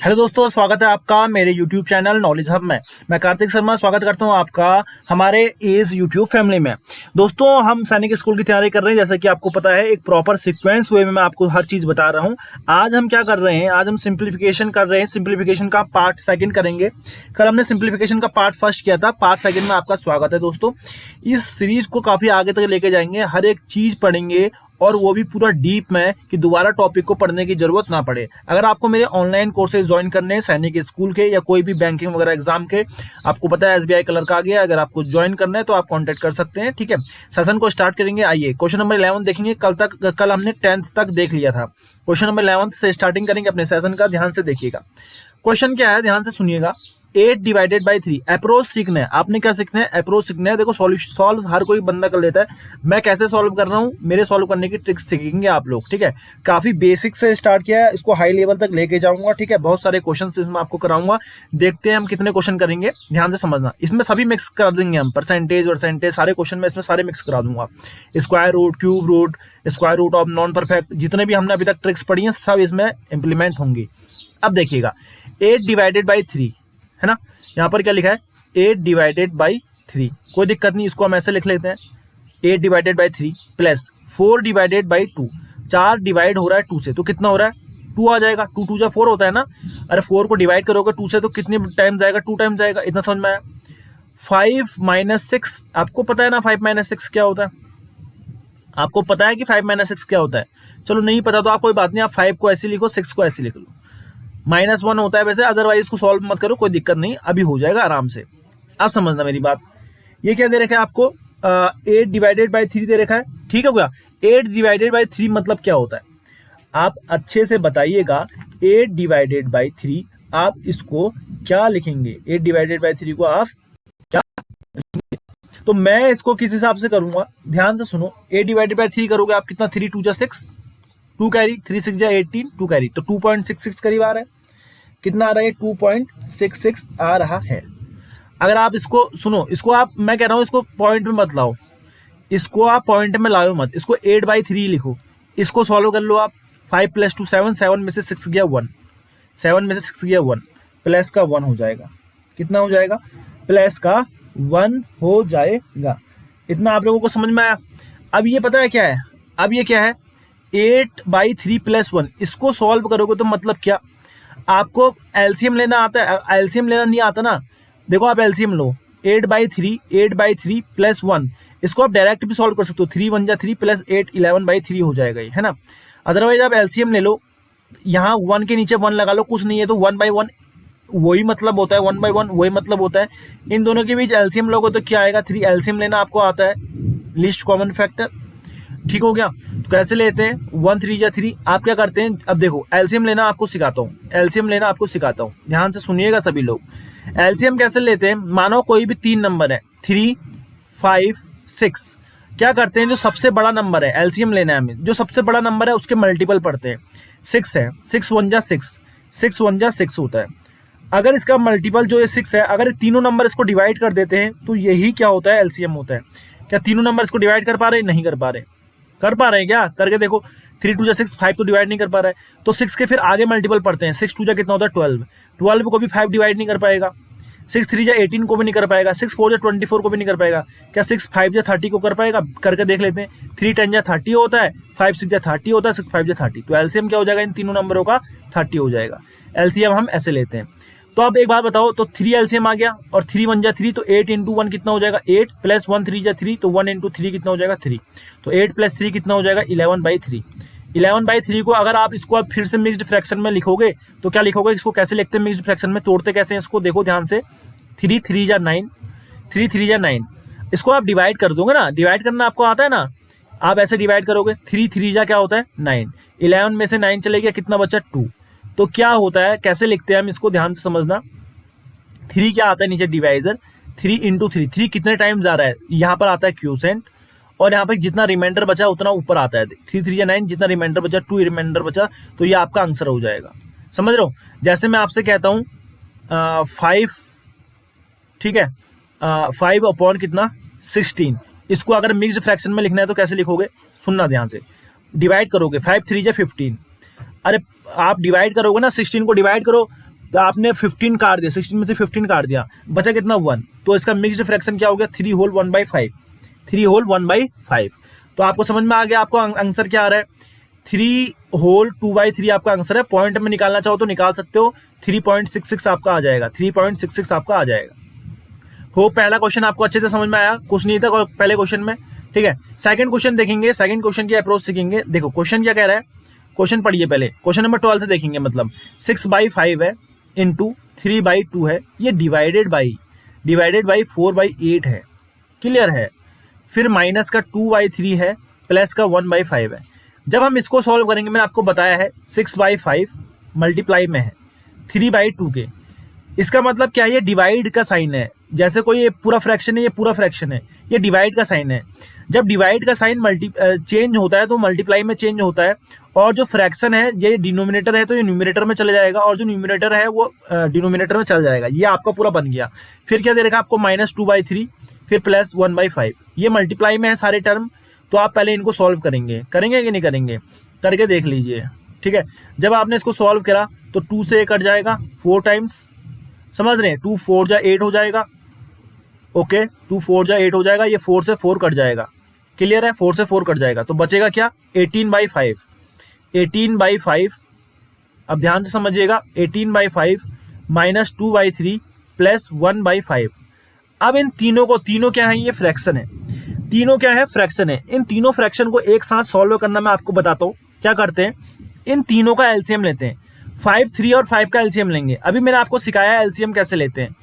Hello दोस्तों, स्वागत है आपका मेरे YouTube चैनल नॉलेज हब में। मैं कार्तिक शर्मा स्वागत करता हूं आपका हमारे इस YouTube फैमिली में। दोस्तों, हम सैनिक स्कूल की तैयारी कर रहे हैं। जैसा कि आपको पता है, एक प्रॉपर सीक्वेंस वे में मैं आपको हर चीज़ बता रहा हूं। आज हम क्या कर रहे हैं, आज हम सिंप्लीफिकेशन कर रहे हैं। सिंप्लीफिकेशन का पार्ट सेकंड करेंगे। कल हमने सिंप्लीफिकेशन का पार्ट फर्स्ट किया था, पार्ट सेकंड में आपका स्वागत है दोस्तों। इस सीरीज को काफ़ी आगे तक लेके जाएंगे, हर एक चीज़ पढ़ेंगे और वो भी पूरा डीप में कि दोबारा टॉपिक को पढ़ने की जरूरत ना पड़े। अगर आपको मेरे ऑनलाइन कोर्सेज ज्वाइन करने हैं सैनिक स्कूल के या कोई भी बैंकिंग वगैरह एग्जाम के, आपको पता है SBI क्लर्क आ गया, अगर आपको ज्वाइन करना है तो आप कांटेक्ट कर सकते हैं। ठीक है, सेशन को स्टार्ट करेंगे। आइए क्वेश्चन नंबर 11 देखेंगे। कल हमने 10th तक देख लिया था। क्वेश्चन नंबर 11 से स्टार्टिंग करेंगे अपने सेशन का। ध्यान से देखिएगा क्वेश्चन क्या है, ध्यान से सुनिएगा। 8 डिवाइडेड बाई 3 अप्रोच सीखना है। आपने क्या सीखना है? अप्रोच सीखना है। देखो, सॉल्व हर कोई बंदा कर लेता है। मैं कैसे सॉल्व कर रहा हूँ, मेरे सॉल्व करने की ट्रिक्स सीखेंगे आप लोग। ठीक है, काफी बेसिक से स्टार्ट किया है, इसको हाई लेवल तक लेके जाऊंगा। ठीक है, बहुत सारे क्वेश्चन इसमें आपको कराऊंगा। देखते हैं हम कितने क्वेश्चन करेंगे, ध्यान से समझना। इसमें सभी मिक्स कर देंगे हम, परसेंटेज सारे क्वेश्चन में इसमें सारे मिक्स करा दूंगा। Square root, cube root, square root of non perfect, जितने भी हमने अभी तक ट्रिक्स पढ़ी हैं सब इसमें इंप्लीमेंट होंगी। अब देखिएगा, 8 डिवाइडेड बाई 3 है ना। यहाँ पर क्या लिखा है? 8 डिवाइडेड बाई 3। कोई दिक्कत नहीं, इसको हम ऐसे लिख लेते हैं। 8 divided by 3 plus 4 divided by 2। 4 divide हो रहा है 2 से, तो कितना हो रहा है? 2 आ जाएगा। 2 2 जा 4 होता है ना। अरे 4 को डिवाइड करोगे 2 से तो कितने टाइम जाएगा? 2 टाइम जाएगा। इतना समझ में आया? 5 माइनस 6, आपको पता है ना 5 माइनस 6 क्या होता है? आपको पता है कि 5 माइनस 6 क्या होता है? चलो नहीं पता तो आप कोई बात नहीं, आप 5 को ऐसे लिखो, 6 को ऐसे लिख लो। -1 होता है वैसे, अदरवाइज इसको सॉल्व मत करो, कोई दिक्कत नहीं, अभी हो जाएगा आराम से। आप समझना मेरी बात। ये क्या दे रखा है आपको? 8 डिवाइडेड बाई 3 दे रखा है। ठीक हो गया। 8 डिवाइडेड बाई 3 मतलब क्या होता है? आप अच्छे से बताइएगा। 8 डिवाइडेड बाई 3 आप इसको क्या लिखेंगे? 8 डिवाइडेड बाई 3 को आप क्या लिखेंगे? तो मैं इसको किस हिसाब से करूंगा, ध्यान से सुनो। 8 डिवाइडेड बाई 3 करोगे आप, कितना? 3 2 जा 6, 2 कैरी, 3 6 जा 18, 2 कैरी, तो 2.66 करीब आ रहा है। कितना आ रहा है? 2.66 आ रहा है। अगर आप इसको सुनो, इसको आप, मैं कह रहा हूं इसको पॉइंट में मत लाओ, इसको आप पॉइंट में लाओ मत, इसको 8 बाई 3 लिखो। इसको सॉल्व कर लो आप। 5 + 2 7, 7 में से 6 गया 1, 7 में से 6 गया 1, प्लस का 1 हो जाएगा। कितना हो जाएगा? प्लस का 1 हो जाएगा। इतना आप लोगों को समझ में आया? अब ये पता है क्या है? अब ये क्या है? 8 बाई 3 प्लस 1, इसको सॉल्व करोगे तो मतलब क्या? आपको एलसीएम लेना आता है? एलसीएम लेना नहीं आता ना। देखो, आप एलसीएम लो। 8 बाई 3 प्लस 1, इसको आप डायरेक्ट भी सॉल्व कर सकते हो। 3 1 जा 3 प्लस 8 11 बाई 3 हो जाएगा ये, है ना। अदरवाइज आप एलसीएम ले लो, यहाँ 1 के नीचे 1 लगा लो, कुछ नहीं है तो 1 बाई 1 वही मतलब होता है। 1 बाई 1 वही मतलब होता है। इन दोनों के बीच एलसीएम लोगे तो क्या आएगा? 3। एलसीएम लेना आपको आता है, लीस्ट कॉमन फैक्टर। ठीक हो गया। तो कैसे लेते हैं? 1 3 जा 3। आप क्या करते हैं? अब देखो, एलसीएम लेना आपको सिखाता हूँ, एलसीएम लेना आपको सिखाता हूँ, ध्यान से सुनिएगा सभी लोग। एलसीएम कैसे लेते हैं? मानो कोई भी 3 नंबर है, 3 5 6। क्या करते हैं? जो सबसे बड़ा नंबर है, एलसीएम लेना है हमें, जो सबसे बड़ा नंबर है उसके मल्टीपल पढ़ते हैं। 6 है, 6 1 जा 6, 6 1 जा 6 होता है। अगर इसका मल्टीपल जो ये 6 है, अगर तीनों नंबर इसको डिवाइड कर देते हैं तो यही क्या होता है? एलसीएम होता है। क्या तीनों नंबर इसको डिवाइड कर पा रहे हैं? नहीं कर पा रहे। कर पा रहे हैं क्या? करके देखो। 3 2 जा 6, 5 तो डिवाइड नहीं कर पा रहा है, तो 6 के फिर आगे मल्टीपल पढ़ते हैं। 6 2 जा कितना होता है? 12। 12 को भी 5 डिवाइड नहीं कर पाएगा। 6 3 जा 18 को भी नहीं कर पाएगा। 6 4 जा 24 को भी नहीं कर पाएगा। क्या 6 5 जा 30 को कर पाएगा? करके देख लेते हैं। 3 10 जा 30 होता है, 5 6 जा 30 होता है, 6 5 जा 30। तो एलसीएम क्या हो जाएगा? इन तीनों नंबरों का 30 हो जाएगा। एलसीएम हम ऐसे लेते हैं। तो अब एक बात बताओ, तो 3 एलसीएम आ गया और 3 1 जा 3, तो 8 × 1 कितना हो जाएगा? 8 प्लस 1 3 जा 3, तो 1 × 3 कितना हो जाएगा? 3। तो 8 + 3 कितना हो जाएगा? 11 बाई 3। 11 बाई 3 को अगर आप इसको फिर से मिक्स्ड फ्रैक्शन में लिखोगे तो क्या लिखोगे? इसको कैसे लिखते हैं मिक्स्ड फ्रैक्शन में? तोड़ते कैसे हैं इसको? देखो ध्यान से। 3 3 जा 9, 3 3 जा 9। इसको आप डिवाइड कर दोगे ना, डिवाइड करना आपको आता है ना। आप ऐसे डिवाइड करोगे, 3 3 जा क्या होता है? 9। 11 में से 9 चले गया, कितना बचा? 2। तो क्या होता है, कैसे लिखते हैं हम इसको? ध्यान से समझना। 3 क्या आता है नीचे? डिवाइजर। 3 × 3, 3 कितने टाइम्स आ रहा है? यहाँ पर आता है क्यूसेंट, और यहाँ पर जितना रिमाइंडर बचा उतना ऊपर आता है। 3 3 जा 9, जितना रिमाइंडर बचा 2 रिमाइंडर बचा, तो ये आपका आंसर हो जाएगा। समझ रहे हो? जैसे मैं आपसे कहता हूँ 5, ठीक है, 5 अपॉन कितना? 16। इसको अगर मिक्स्ड फ्रैक्शन में लिखना है तो कैसे लिखोगे? सुनना ध्यान से। डिवाइड करोगे, 5 3 जा 15। अरे आप डिवाइड करोगे ना, 16 को डिवाइड करो, तो आपने 15 काट दिया, 16 में से 15 काट दिया, बचा कितना 1, तो इसका मिक्स्ड फ्रैक्शन क्या हो गया 3 होल 1/5, 3 होल 1/5। तो आपको समझ में आ गया आपको आंसर क्या आ रहा है, 3 होल 2/3 आपका आंसर है। पॉइंट में निकालना चाहो तो निकाल सकते हो, 3.66 आपका आ जाएगा, 3.66 आपका आ जाएगा। हो पहला क्वेश्चन आपको अच्छे से समझ में आया, कुछ नहीं था पहले क्वेश्चन में, ठीक है। सेकंड क्वेश्चन देखेंगे, सेकंड क्वेश्चन की अप्रोच सीखेंगे। देखो क्वेश्चन क्या कह रहा है, क्वेश्चन पढ़िए पहले, क्वेश्चन नंबर 12 से देखेंगे। मतलब 6/5 है इंटू 3/2 है, ये डिवाइडेड बाई 4/8 है, क्लियर है। फिर माइनस का 2/3 है, प्लस का 1/5 है। जब हम इसको सॉल्व करेंगे, मैंने आपको बताया है 6/5 मल्टीप्लाई में है 3/2 के, इसका मतलब क्या है, ये डिवाइड का साइन है। जैसे कोई ये पूरा फ्रैक्शन है, ये पूरा फ्रैक्शन है, ये डिवाइड का साइन है। जब डिवाइड का साइन चेंज होता है तो मल्टीप्लाई में चेंज होता है, और जो फ्रैक्शन है ये डिनोमिनेटर है तो ये न्यूमिनेटर में चले जाएगा, और जो न्यूमिनेटर है वो डिनोमिनेटर में चल जाएगा। ये आपका पूरा बन गया। फिर क्या दे रखा आपको -2/3, फिर प्लस 1/5, ये मल्टीप्लाई में है सारे टर्म। तो आप पहले इनको सॉल्व करेंगे कि नहीं करेंगे, करके देख लीजिए, ठीक है। जब आपने इसको सॉल्व करा तो 2 से 1 कट जाएगा 4 टाइम्स, समझ रहे हैं, 2 4 जा 8 हो जाएगा, ओके, 2 4 जा 8 हो जाएगा, ये 4 से 4 कट जाएगा, क्लियर है, 4 से 4 कट जाएगा, तो बचेगा क्या 18/5, 18/5। अब ध्यान से समझिएगा, 18/5 माइनस 2/3 प्लस 1/5। अब इन तीनों को, तीनों क्या है, ये फ्रैक्शन है, तीनों क्या है, फ्रैक्शन है। इन तीनों फ्रैक्शन को एक साथ सॉल्व करना मैं आपको बताता हूँ। क्या करते हैं, इन तीनों का एलसीएम लेते हैं, 5 3 और 5 का एलसीएम लेंगे। अभी मैंने आपको सिखाया है एलसीएम कैसे लेते हैं।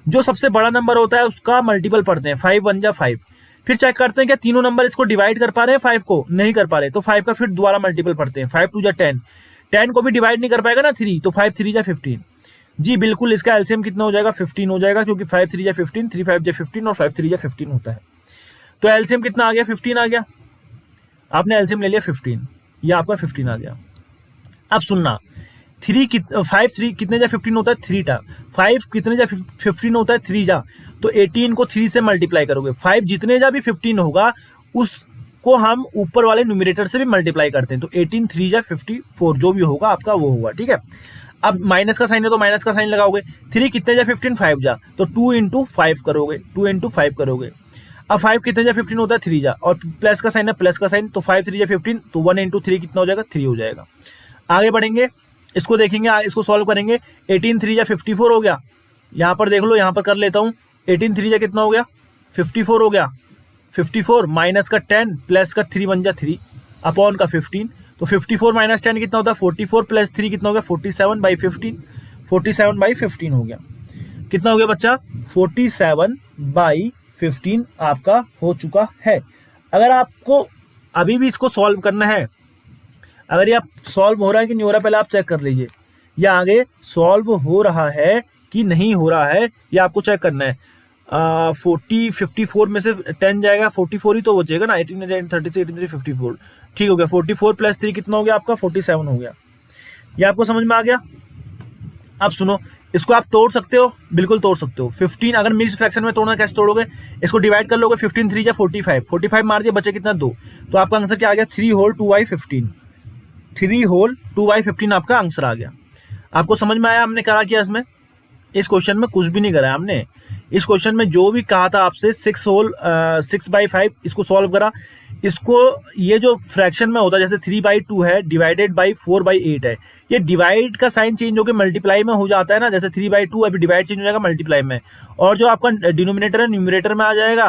जो सबसे बड़ा नंबर होता है उसका मल्टीपल पढ़ते हैं, 5 1 जा 5। फिर चेक करते हैं क्या तीनों नंबर इसको डिवाइड कर पा रहे हैं, 5 को नहीं कर पा रहे, तो 5 का फिर दोबारा मल्टीपल पढ़ते हैं, 5 2 जा 10, 10 को भी डिवाइड नहीं कर पाएगा ना 3, तो 5 3 जा 15। जी बिल्कुल, इसका एलसीएम कितना हो जाएगा, 15 हो जाएगा, क्योंकि 5 3 जा 15, 3 5 जा 15 और 5 3 जा 15 होता है। तो एलसीएम कितना आ गया, 15 आ गया। आपने एलसीएम ले लिया 15, ये आपका 15 आ गया। अब सुनना, 5 3 कितने जा 15 होता है, 3 टा, 5 कितने जा 15 होता है, 3 जा, तो 18 को 3 से मल्टीप्लाई करोगे, 5 जितने जा भी 15 होगा उसको हम ऊपर वाले न्यूमरेटर से भी मल्टीप्लाई करते हैं, तो 18 3 जा 54, जो भी होगा आपका वो होगा, ठीक है। अब माइनस का साइन है तो माइनस का साइन लगाओगे, 3 कितने जा 15, 5 जा, तो 2 इंटू 5 करोगे, 2 इंटू 5 करोगे। अब 5 कितने जा 15 होता है, 3 जा, और प्लस का साइन है, प्लस का साइन, तो 5 3 जा 15, तो 1 इंटू 3 कितना हो जाएगा, 3 हो जाएगा। आगे बढ़ेंगे, इसको देखेंगे, इसको सॉल्व करेंगे। 18 3 जा 54 हो गया, यहाँ पर देख लो, यहाँ पर कर लेता हूँ, 18 3 जा कितना हो गया, 54 हो गया। 54 माइनस का 10 प्लस का 3 1 जा 3 अपॉन का 15, तो 54 माइनस 10 कितना होता है, 44 प्लस 3 कितना हो गया, 47/15, 47/15 हो गया। कितना हो गया बच्चा, 47/15 आपका हो चुका है। अगर आपको अभी भी इसको सॉल्व करना है, अगर ये आप सॉल्व हो रहा है कि नहीं हो रहा, पहले आप चेक कर लीजिए, या आगे सॉल्व हो रहा है कि नहीं हो रहा है, ये आपको चेक करना है। 54 में से 10 जाएगा, 44 ही तो बचेगा ना, 18 36 83 54, ठीक हो गया। 44 प्लस 3 कितना हो गया आपका, 47 हो गया। ये आपको समझ में आ गया। अब सुनो, इसको आप तोड़ सकते हो, बिल्कुल तोड़ सकते हो। 15 अगर मिक्स्ड फ्रैक्शन में तोड़ना, कैसे तोड़ोगे, इसको डिवाइड कर लोगे, 15 3 जा 45, 45 मार दिया, बचे कितना 2, तो आपका आंसर क्या आ गया, 3 होल 2/15, 3 होल 2/15 आपका आंसर आ गया। आपको समझ में आया हमने करा किया इसमें, इस क्वेश्चन में कुछ भी नहीं करा हमने। इस क्वेश्चन में जो भी कहा था आपसे 6/5 इसको सॉल्व करा। इसको ये जो फ्रैक्शन में होता है, जैसे 3/2 है डिवाइडेड बाई 4/8 है, ये डिवाइड का साइन चेंज होकर मल्टीप्लाई में हो जाता है ना, जैसे 3/2 अभी डिवाइड चेंज हो जाएगा मल्टीप्लाई में, और जो आपका डिनोमिनेटर है न्यूमरेटर में आ जाएगा,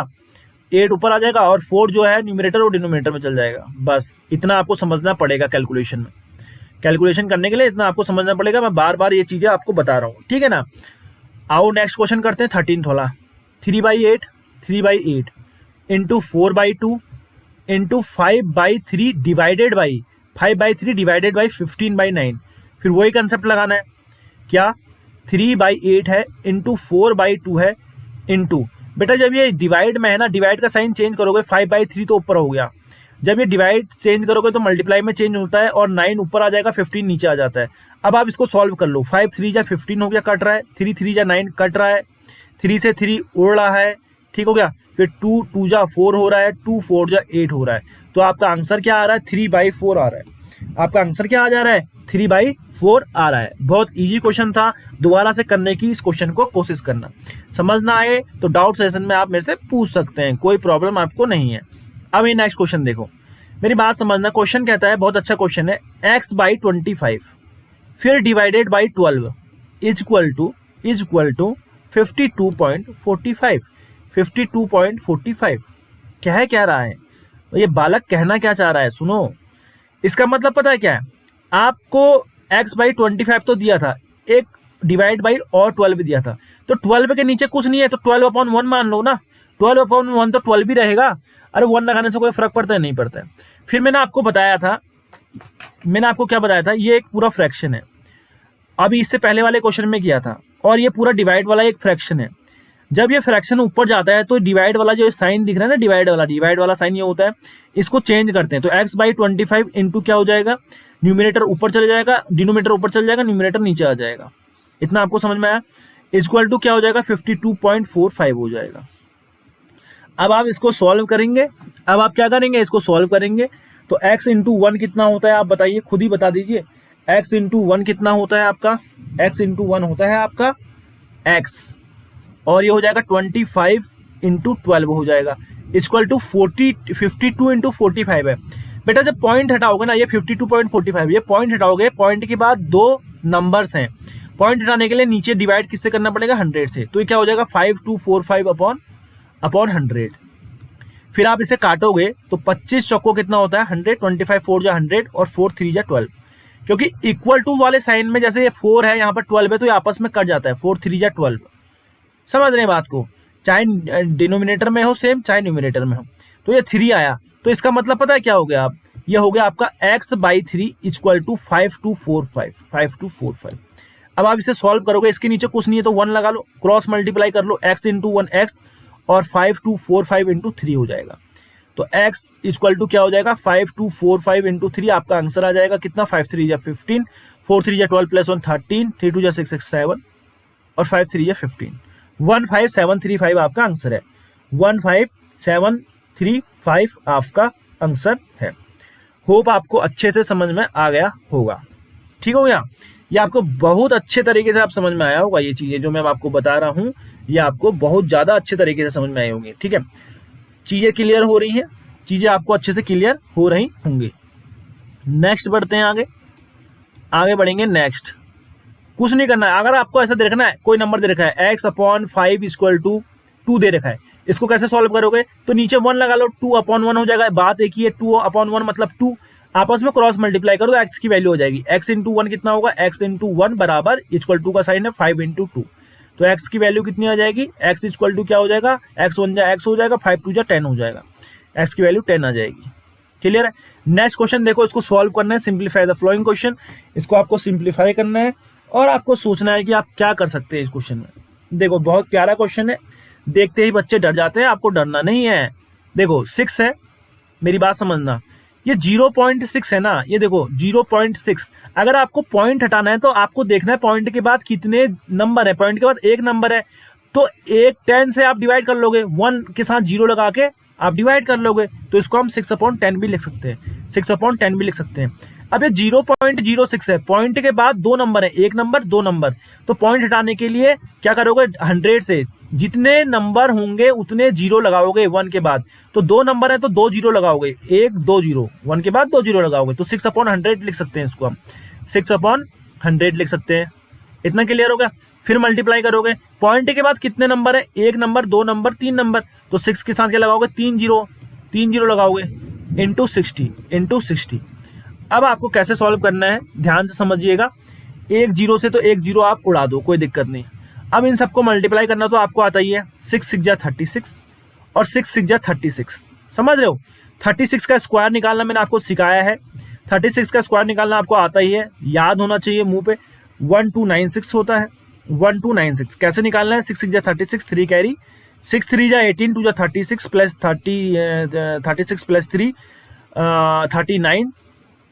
8 ऊपर आ जाएगा, और 4 जो है न्यूमरेटर वो डिनोमिनेटर में चल जाएगा। बस इतना आपको समझना पड़ेगा कैलकुलेशन में, कैलकुलेशन करने के लिए इतना आपको समझना पड़ेगा। मैं बार बार ये चीजें आपको बता रहा हूँ, ठीक है ना। आओ नेक्स्ट क्वेश्चन करते हैं 13th वाला। 3/8 इंटू 4/2 इंटू 5/3 डिवाइडेड बाई 15/9। फिर वही कंसेप्ट लगाना है, क्या 3/8 है इंटू 4/2 है इंटू, बेटा जब ये डिवाइड में है ना, डिवाइड का साइन चेंज करोगे, 5/3 तो ऊपर हो गया, जब ये डिवाइड चेंज करोगे तो मल्टीप्लाई में चेंज होता है, और 9 ऊपर आ जाएगा, 15 नीचे आ जाता है। अब आप इसको सॉल्व कर लो, 5 3 जा 15 हो गया, कट रहा है, 3 3 जा 9 कट रहा है, 3 से 3 उड़ रहा है, ठीक हो गया। फिर 2 2 जा 4 हो रहा है, 2 4 जा 8 हो रहा है, तो आपका आंसर क्या आ रहा है, 3/4 आ रहा है। आपका आंसर क्या आ जा रहा है, 3/4 आ रहा है। बहुत इजी क्वेश्चन था, दोबारा से करने की इस क्वेश्चन को कोशिश करना। समझ ना आए तो डाउट सेशन में आप मेरे से पूछ सकते हैं, कोई प्रॉब्लम आपको नहीं है। अब ये नेक्स्ट क्वेश्चन देखो, मेरी बात समझना। क्वेश्चन कहता है, बहुत अच्छा क्वेश्चन है, x/25 फिर divided by 12 is equal to 52.45। 52.45 कह रहा है, ये बालक कहना क्या चाह रहा है, सुनो। इसका मतलब पता है क्या है, आपको x/25 तो दिया था, एक डिवाइड बाई और 12 भी दिया था, तो 12 के नीचे कुछ नहीं है तो 12/1 मान लो ना। 12/1 तो 12 भी रहेगा। अरे 1 लगाने से कोई फर्क पड़ता है, नहीं पड़ता है। फिर मैंने आपको क्या बताया था, ये एक पूरा फ्रैक्शन है। अभी इससे पहले वाले क्वेश्चन में किया था, और ये पूरा डिवाइड वाला एक फ्रैक्शन है। जब ये फ्रैक्शन ऊपर जाता है तो डिवाइड वाला जो साइन दिख रहा है ना, डिवाइड वाला साइन ये होता है, इसको चेंज करते हैं। तो x/25 इंटू क्या हो जाएगा, न्यूमिनेटर ऊपर चले जाएगा, डिनोमिनेटर ऊपर चले जाएगा, न्यूमिनेटर नीचे आ जाएगा। इतना आपको समझ में आया। इक्वल टू क्या हो जाएगा, 52.45 हो जाएगा। अब आप इसको सॉल्व करेंगे। अब आप क्या करेंगे, इसको सॉल्व करेंगे तो x इंटू 1 कितना होता है, आप बताइए, खुद ही बता दीजिए। x इंटू 1 कितना होता है आपका, x इंटू 1 होता है आपका x, और ये हो जाएगा 25 इंटू 12 हो जाएगा, इक्वल टू 52 इंटू 45 है। बेटा जब पॉइंट हटाओगे ना, ये 52.45, ये पॉइंट हटाओगे, पॉइंट के बाद 2 नंबर्स हैं, पॉइंट हटाने के लिए नीचे डिवाइड किससे करना पड़ेगा, 100 से। तो ये क्या हो जाएगा, 5245 अपॉन 100। फिर आप इसे काटोगे तो 25 चौको कितना होता है, 100, 25 4 जा 100 और 4 3 जा 12। क्योंकि इक्वल टू वाले साइन में जैसे ये 4 है, यहाँ पर 12 है, तो ये आपस में कट जाता है, 4 3 जा 12। समझ रहे हैं बात को, चाहे डिनोमिनेटर में हो सेम, चाहे न्यूमिनेटर में हो। तो ये 3 आया, तो इसका मतलब पता है क्या हो गया, आप ये हो गया आपका x/3 इक्वल टू 5245। अब आप इसे सॉल्व करोगे, इसके नीचे कुछ नहीं है तो 1 लगा लो, क्रॉस मल्टीप्लाई कर लो, x इंटू 1 x और 5245 इंटू 3 हो जाएगा। तो x इक्वल टू क्या हो जाएगा, 5245 इंटू 3 आपका आंसर आ जाएगा कितना, 5 3 जा 15, 4 3 जा 12 प्लस 1 13, 3 2 जा 6 6 7 और 5 3 जा 15। 15735 आपका आंसर है, 15735 आपका आंसर है। होप आपको अच्छे से समझ में आ गया होगा, ठीक हो गया। ये आपको बहुत अच्छे तरीके से आप समझ में आया होगा, ये चीजें जो मैं आपको बता रहा हूँ ये आपको बहुत ज्यादा अच्छे तरीके से समझ में आई होंगी, ठीक है। चीजें क्लियर हो रही हैं, चीजें आपको अच्छे से क्लियर हो रही होंगी। नेक्स्ट बढ़ते हैं, आगे बढ़ेंगे। नेक्स्ट कुछ नहीं करना है, अगर आपको ऐसा देखना है, कोई नंबर दे रखा है x/5 इक्वल टू 2 दे रखा है, इसको कैसे सॉल्व करोगे, तो नीचे 1 लगा लो, 2/1 हो जाएगा। बात एक ही है, 2/1 मतलब 2, आपस में क्रॉस मल्टीप्लाई करो तो x की वैल्यू हो जाएगी। x इंटू 1 कितना होगा, x इंटू 1 बराबर इक्वल टू का साइन है 5 इंटू 2, तो x की वैल्यू कितनी आ जाएगी, x इक्वल टू क्या हो जाएगा, x1 जा x हो जाएगा, 5 2 जा 10 हो जाएगा, x की वैल्यू 10 आ जाएगी। क्लियर है। नेक्स्ट क्वेश्चन देखो, इसको सॉल्व करना है, सिंप्लीफाई द फ्लोइंग क्वेश्चन। इसको आपको सिंप्लीफाई करना है और आपको सोचना है कि आप क्या कर सकते हैं इस क्वेश्चन में। देखो बहुत प्यारा क्वेश्चन है, देखते ही बच्चे डर जाते हैं, आपको डरना नहीं है। देखो 6 है, मेरी बात समझना, ये 0.6 है ना, ये देखो 0.6। अगर आपको पॉइंट हटाना है तो आपको देखना है पॉइंट के बाद कितने नंबर है, पॉइंट के बाद एक नंबर है, तो एक 10 से आप डिवाइड कर लोगे, 1 के साथ 0 लगा के आप डिवाइड कर लोगे, तो इसको हम 6/10 भी लिख सकते हैं, 6/10 भी लिख सकते हैं। अब ये 0.06 है, पॉइंट के बाद 2 नंबर है, एक नंबर 2 नंबर, तो पॉइंट हटाने के लिए क्या करोगे, 100 से जितने नंबर होंगे उतने 0 लगाओगे 1 के बाद, तो 2 नंबर है तो 2 0 लगाओगे, 1 2 0, 1 के बाद 2 0 लगाओगे, तो 6/100 लिख सकते हैं, इसको हम 6/100 लिख सकते हैं। इतना क्लियर हो गया। फिर मल्टीप्लाई करोगे, पॉइंट के बाद कितने नंबर है, 1 नंबर 2 नंबर 3 नंबर, तो 6 के साथ क्या लगाओगे, 3 0 लगाओगे, इंटू 60। अब आपको कैसे सॉल्व करना है ध्यान से समझिएगा। 1 0 से तो 1 0 आप उड़ा दो, कोई दिक्कत नहीं। अब इन सबको मल्टीप्लाई करना तो आपको आता ही है, 6 6 जा 36 और 6 6 जा 36, समझ रहे हो। 36 का स्क्वायर निकालना मैंने आपको सिखाया है, 36 का स्क्वायर निकालना आपको आता ही है, याद होना चाहिए मुंह पे। 1296 होता है, 1296 कैसे निकालना है, 6 6 जा 36, 3 कैरी, 6 3 जा 18, 2 जा 36 प्लस 36 प्लस 3 39,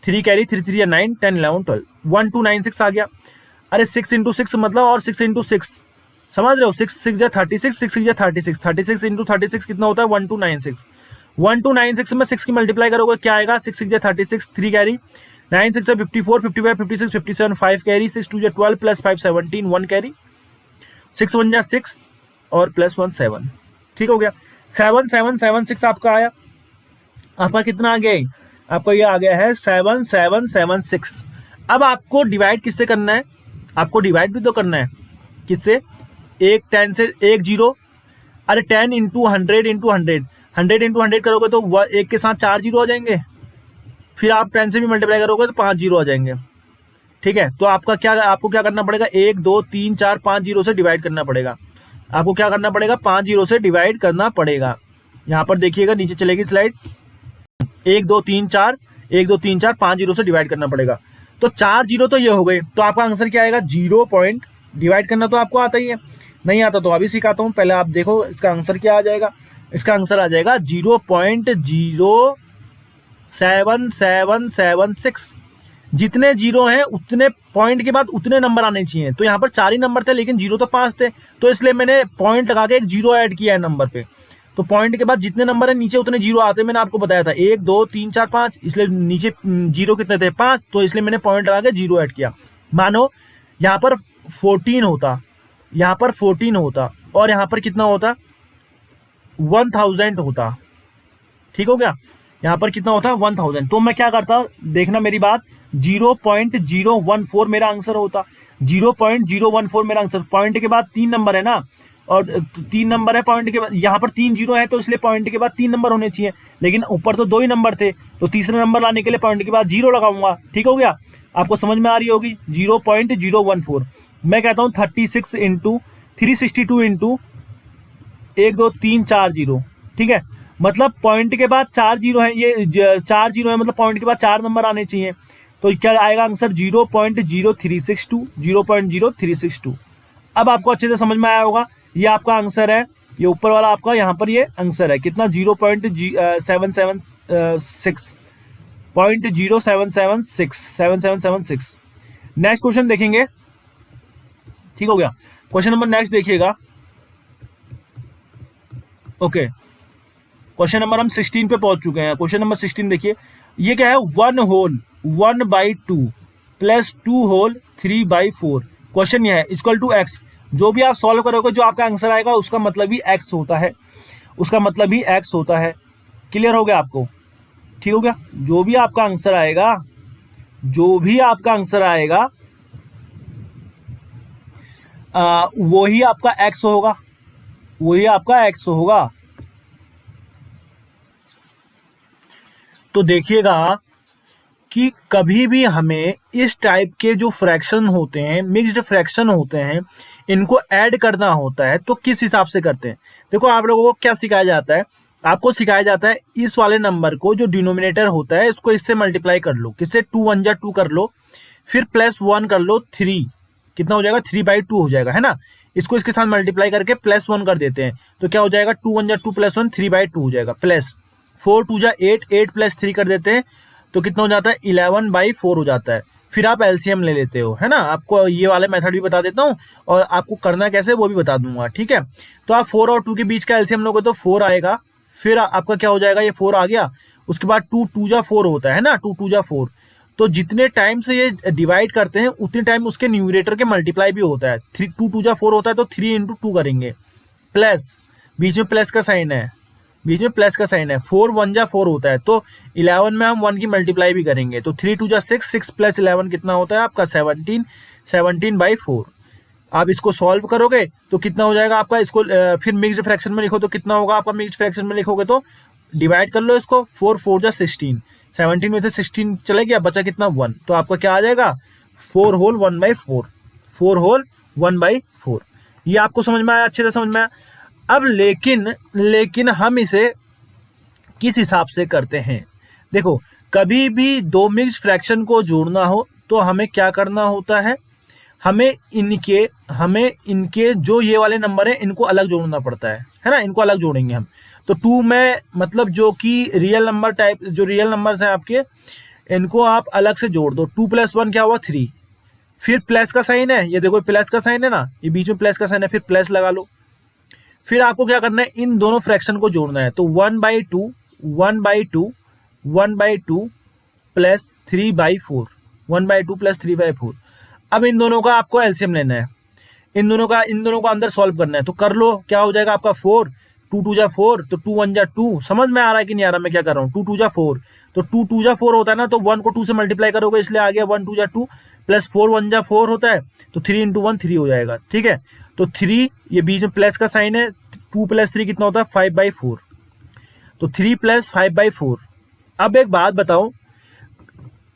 3 कैरी, 3 3 जा 9, 10 11 12, 1296 आ गया। अरे 6 इंटू 6 मतलब, और 6 इंटू 6 समझ रहे हो, 6 6 जा 36, 6 6 जा 36, 36 इंटू 36 कितना होता है, 1296। 1296 में 6 की मल्टीप्लाई करोगे क्या आएगा, 6 6 जा 36, 3 कैरी, 9 6 54, 55 56 57 5 कैरी, 6 2 12 प्लस 5 17 1 कैरी, 6 1 6 और प्लस 1 7। ठीक हो गया। 7 7 7 6 आपका आया। आपका कितना आ गया? आपका ये आ गया है 7 7 7 6। अब आपको डिवाइड किससे करना है? आपको डिवाइड भी तो करना है। किससे? एक 10 से, एक 0, अरे 10 इंटू 100 इंटू 100, 100 इंटू 100 करोगे तो एक के साथ 4 जीरो आ जाएंगे। फिर आप 10 से भी मल्टीप्लाई करोगे तो 5 जीरो आ जाएंगे। ठीक है, तो आपको क्या करना पड़ेगा? 1 2 3 4 5 जीरो से डिवाइड करना पड़ेगा। आपको क्या करना पड़ेगा? 5 जीरो से डिवाइड करना पड़ेगा। यहाँ पर देखिएगा, नीचे चलेगी स्लाइड। 1 2 3 4, 1 2 3 4 5 जीरो से डिवाइड करना पड़ेगा। तो 4 जीरो तो ये हो गए। तो आपका आंसर क्या आएगा? 0 पॉइंट, डिवाइड करना तो आपको आता ही है। नहीं आता तो अभी सिखाता हूँ, पहले आप देखो इसका आंसर क्या आ जाएगा। इसका आंसर आ जाएगा 0.07776। जितने जीरो हैं उतने पॉइंट के बाद उतने नंबर आने चाहिए। तो यहाँ पर 4 ही नंबर थे, लेकिन जीरो तो 5 थे, तो इसलिए मैंने पॉइंट लगा के एक जीरो ऐड किया है नंबर पे। तो पॉइंट के बाद जितने नंबर है नीचे उतने जीरो आते हैं। मैंने आपको बताया था 1 2 3 4 5, इसलिए नीचे जीरो कितने थे? 5, तो इसलिए मैंने पॉइंट लगा के जीरो ऐड किया। मानो यहाँ पर 14 होता, यहाँ पर 14 होता, और यहाँ पर कितना होता? 1000 होता। ठीक हो गया। यहाँ पर कितना होता? 1000। तो मैं क्या करता, देखना मेरी बात, 0.014 मेरा आंसर होता। 0.014 मेरा आंसर। पॉइंट के बाद 3 नंबर है ना, और 3 नंबर है पॉइंट के बाद। यहाँ पर 3 जीरो है, तो इसलिए पॉइंट के बाद 3 नंबर होने चाहिए, लेकिन ऊपर तो 2 ही नंबर थे, तो तीसरा नंबर लाने के लिए पॉइंट के बाद 0 लगाऊंगा। ठीक हो गया। आपको समझ में आ रही होगी। 0.014 मैं कहता हूँ 36 इंटू 362 इंटू 1 2 3 4 जीरो। ठीक है, मतलब पॉइंट के बाद 4 जीरो है, ये 4 जीरो है, मतलब पॉइंट के बाद 4 नंबर आने चाहिए। तो क्या आएगा आंसर? 0.0362, 0.0362। अब आपको अच्छे से समझ में आया होगा। ये आपका आंसर है, ये ऊपर वाला आपका, यहाँ पर ये आंसर है कितना? 0.0776। नेक्स्ट क्वेश्चन देखेंगे। ठीक हो गया। क्वेश्चन नंबर नेक्स्ट देखिएगा। ओके, क्वेश्चन नंबर हम 16 पे पहुंच चुके हैं। क्वेश्चन नंबर 16 देखिए, ये क्या है? 1 होल 1/2 प्लस 2 होल 3/4। क्वेश्चन ये है इक्वल टू एक्स। जो भी आप सॉल्व करोगे, जो आपका आंसर आएगा उसका मतलब ही एक्स होता है, उसका मतलब ही एक्स होता है। क्लियर हो गया आपको? ठीक हो गया। जो भी आपका आंसर आएगा, जो भी आपका आंसर आएगा वही आपका एक्स होगा, वही आपका एक्स होगा। तो देखिएगा कि कभी भी हमें इस टाइप के जो फ्रैक्शन होते हैं, मिक्स्ड फ्रैक्शन होते हैं, इनको ऐड करना होता है तो किस हिसाब से करते हैं? देखो, आप लोगों को क्या सिखाया जाता है? आपको सिखाया जाता है इस वाले नंबर को, जो डिनोमिनेटर होता है, इसको इससे मल्टीप्लाई कर लो। किससे? 2 1 जा 2 कर लो, फिर प्लस 1 कर लो, 3 कितना हो जाएगा? 3/2 हो जाएगा, है ना। इसको इसके साथ मल्टीप्लाई करके प्लस 1 कर देते हैं, तो क्या हो जाएगा? 2 1 जा 2 प्लस 1 3/2 हो जाएगा। प्लस 4 2 जा 8, 8 प्लस 3 कर देते हैं, तो कितना हो जाता है? 11/4 हो जाता है। फिर आप एलसीएम ले लेते हो, है ना। आपको ये वाला मेथड भी बता देता हूँ, और आपको करना कैसे वो भी बता दूंगा। ठीक है, तो आप 4 और 2 के बीच का एलसीएम लोगे तो 4 आएगा। फिर आपका क्या हो जाएगा? ये 4 आ गया। उसके बाद 2 2 जा 4 होता है ना, 2 2 जा 4। तो जितने टाइम से ये डिवाइड करते हैं उतने टाइम उसके न्यूमरेटर के मल्टीप्लाई भी होता है। 2 2 जा 4 होता है, तो 3 इंटू 2 करेंगे, प्लस बीच में प्लस का साइन है, बीच में प्लस का साइन है। 4 1 जा 4 होता है, तो 11 में हम 1 की मल्टीप्लाई भी करेंगे, तो 3 2 जा 6, 6 प्लस 11 कितना होता है आपका? 17, 17/4। आप इसको सॉल्व करोगे तो कितना हो जाएगा आपका? इसको फिर मिक्स्ड फ्रैक्शन में लिखो तो कितना होगा आपका? मिक्स्ड फ्रैक्शन में लिखोगे तो डिवाइड कर लो इसको, 4 4 जा 16, 17 में से 16 चले गया, बचा कितना? 1। तो आपका क्या आ जाएगा? 4 होल 1/4, 4 होल 1/4। ये आपको समझ में आया? अच्छे से समझ में आया? अब लेकिन हम इसे किस हिसाब से करते हैं? देखो, कभी भी दो मिक्स्ड फ्रैक्शन को जोड़ना हो तो हमें क्या करना होता है? हमें इनके जो ये वाले नंबर हैं इनको अलग जोड़ना पड़ता है ना। इनको अलग जोड़ेंगे हम। तो 2 में मतलब जो कि रियल नंबर टाइप, जो रियल नंबर्स हैं आपके, इनको आप अलग से जोड़ दो। 2 + 1 क्या हुआ? 3। फिर प्लस का साइन है, ये देखो प्लस का साइन है ना, ये बीच में प्लस का साइन है, फिर प्लस लगा लो। फिर आपको क्या करना है? इन दोनों फ्रैक्शन को जोड़ना है। तो 1/2 1/2 1/2 प्लस 3/4, 1/2 प्लस 3/4। अब इन दोनों का आपको एलसीएम लेना है, इन दोनों को अंदर सॉल्व करना है। तो कर लो, क्या हो जाएगा आपका 4, 2 2 जा 4, तो 2 1 जा 2। समझ में आ रहा है कि नहीं आ रहा मैं क्या कर रहा हूँ? 2 2 जा 4, तो 2 2 जा 4 होता है ना, तो 1 को 2 से मल्टीप्लाई करोगे, इसलिए आ गया 1 2 जा 2 प्लस 4 1 जा 4 होता है, तो 3 × 1 3 हो जाएगा। ठीक है, तो 3, ये बीच में प्लस का साइन है, 2 + 3 कितना होता है? 5/4, तो 3 + 5/4। अब एक बात बताओ,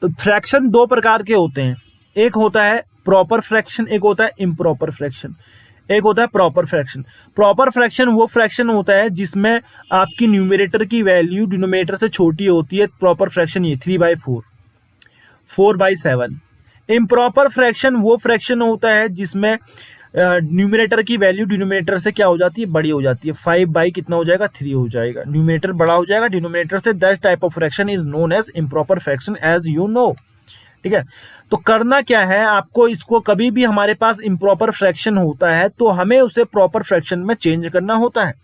फ्रैक्शन दो प्रकार के होते हैं, एक होता है प्रॉपर फ्रैक्शन, एक होता है इम्प्रॉपर फ्रैक्शन। एक होता है प्रॉपर फ्रैक्शन। प्रॉपर फ्रैक्शन वो फ्रैक्शन होता है जिसमें आपकी न्यूमरेटर की वैल्यू डिनोमिनेटर से छोटी होती है। प्रॉपर फ्रैक्शन ये 3/4, 4/7। इम्प्रॉपर फ्रैक्शन वो फ्रैक्शन होता है जिसमें न्यूमरेटर की वैल्यू डिनोमिनेटर से क्या हो जाती है? बड़ी हो जाती है। 5 कितना हो जाएगा? 3 हो जाएगा। न्यूमरेटर बड़ा हो जाएगा डिनोमिनेटर से। That type of fraction is known as improper fraction, as you know. ठीक है, तो करना क्या है आपको, इसको कभी भी हमारे पास इम्प्रॉपर फ्रैक्शन होता है तो हमें उसे प्रॉपर फ्रैक्शन में चेंज करना होता है।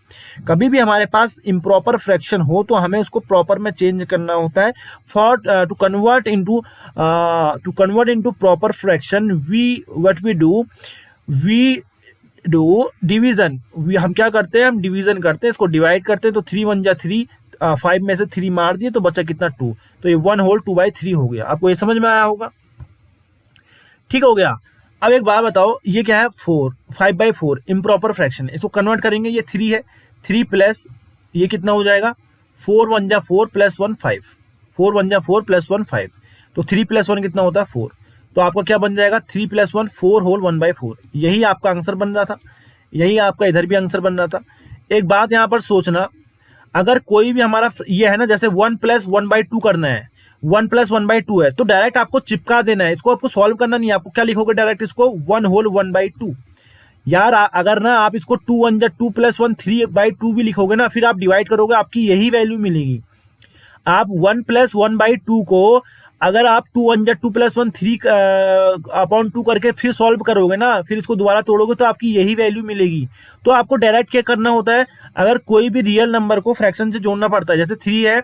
कभी भी हमारे पास इम्प्रॉपर फ्रैक्शन हो तो हमें उसको प्रॉपर में चेंज करना होता है। For to convert into proper fraction we do division. हम क्या करते हैं? हम डिवीजन करते हैं, इसको डिवाइड करते हैं। तो 3 1 जा 3, 5 में से 3 मार दिए तो बचा कितना? 2। तो ये 1 होल 2/3 हो गया। आपको ये समझ में आया होगा? ठीक हो गया। अब एक बात बताओ, ये क्या है? 5/4 इम्प्रॉपर फ्रैक्शन। इसको कन्वर्ट करेंगे, ये 3 है, 3 प्लस ये कितना हो जाएगा? 4 1 जा 4 प्लस 1 5, 4 1 जा 4 प्लस 1 5, तो 3 + 1 कितना होता है? 4। तो आपका क्या बन जाएगा? 3 + 1 4 होल 1/4। यही आपका आंसर बन रहा था, यही आपका इधर भी आंसर बन रहा था। एक बात यहाँ पर सोचना, अगर कोई भी हमारा ये है ना, जैसे 1 + 1/2 करना है, 1 + 1/2 है, तो डायरेक्ट आपको चिपका देना है, इसको आपको सॉल्व करना नहीं है। आपको क्या लिखोगे डायरेक्ट इसको? 1 होल 1/2। यार अगर ना आप इसको 2 1 जा 2 + 1 3/2 भी लिखोगे ना, फिर आप डिवाइड करोगे, आपकी यही वैल्यू मिलेगी। आप 1 + 1/2 को अगर आप 2 1 जा 2 + 1 3/2 करके फिर सॉल्व करोगे ना, फिर इसको दोबारा तोड़ोगे तो आपकी यही वैल्यू मिलेगी। तो आपको डायरेक्ट क्या करना होता है, अगर कोई भी रियल नंबर को फ्रैक्शन से जोड़ना पड़ता है, जैसे 3 है,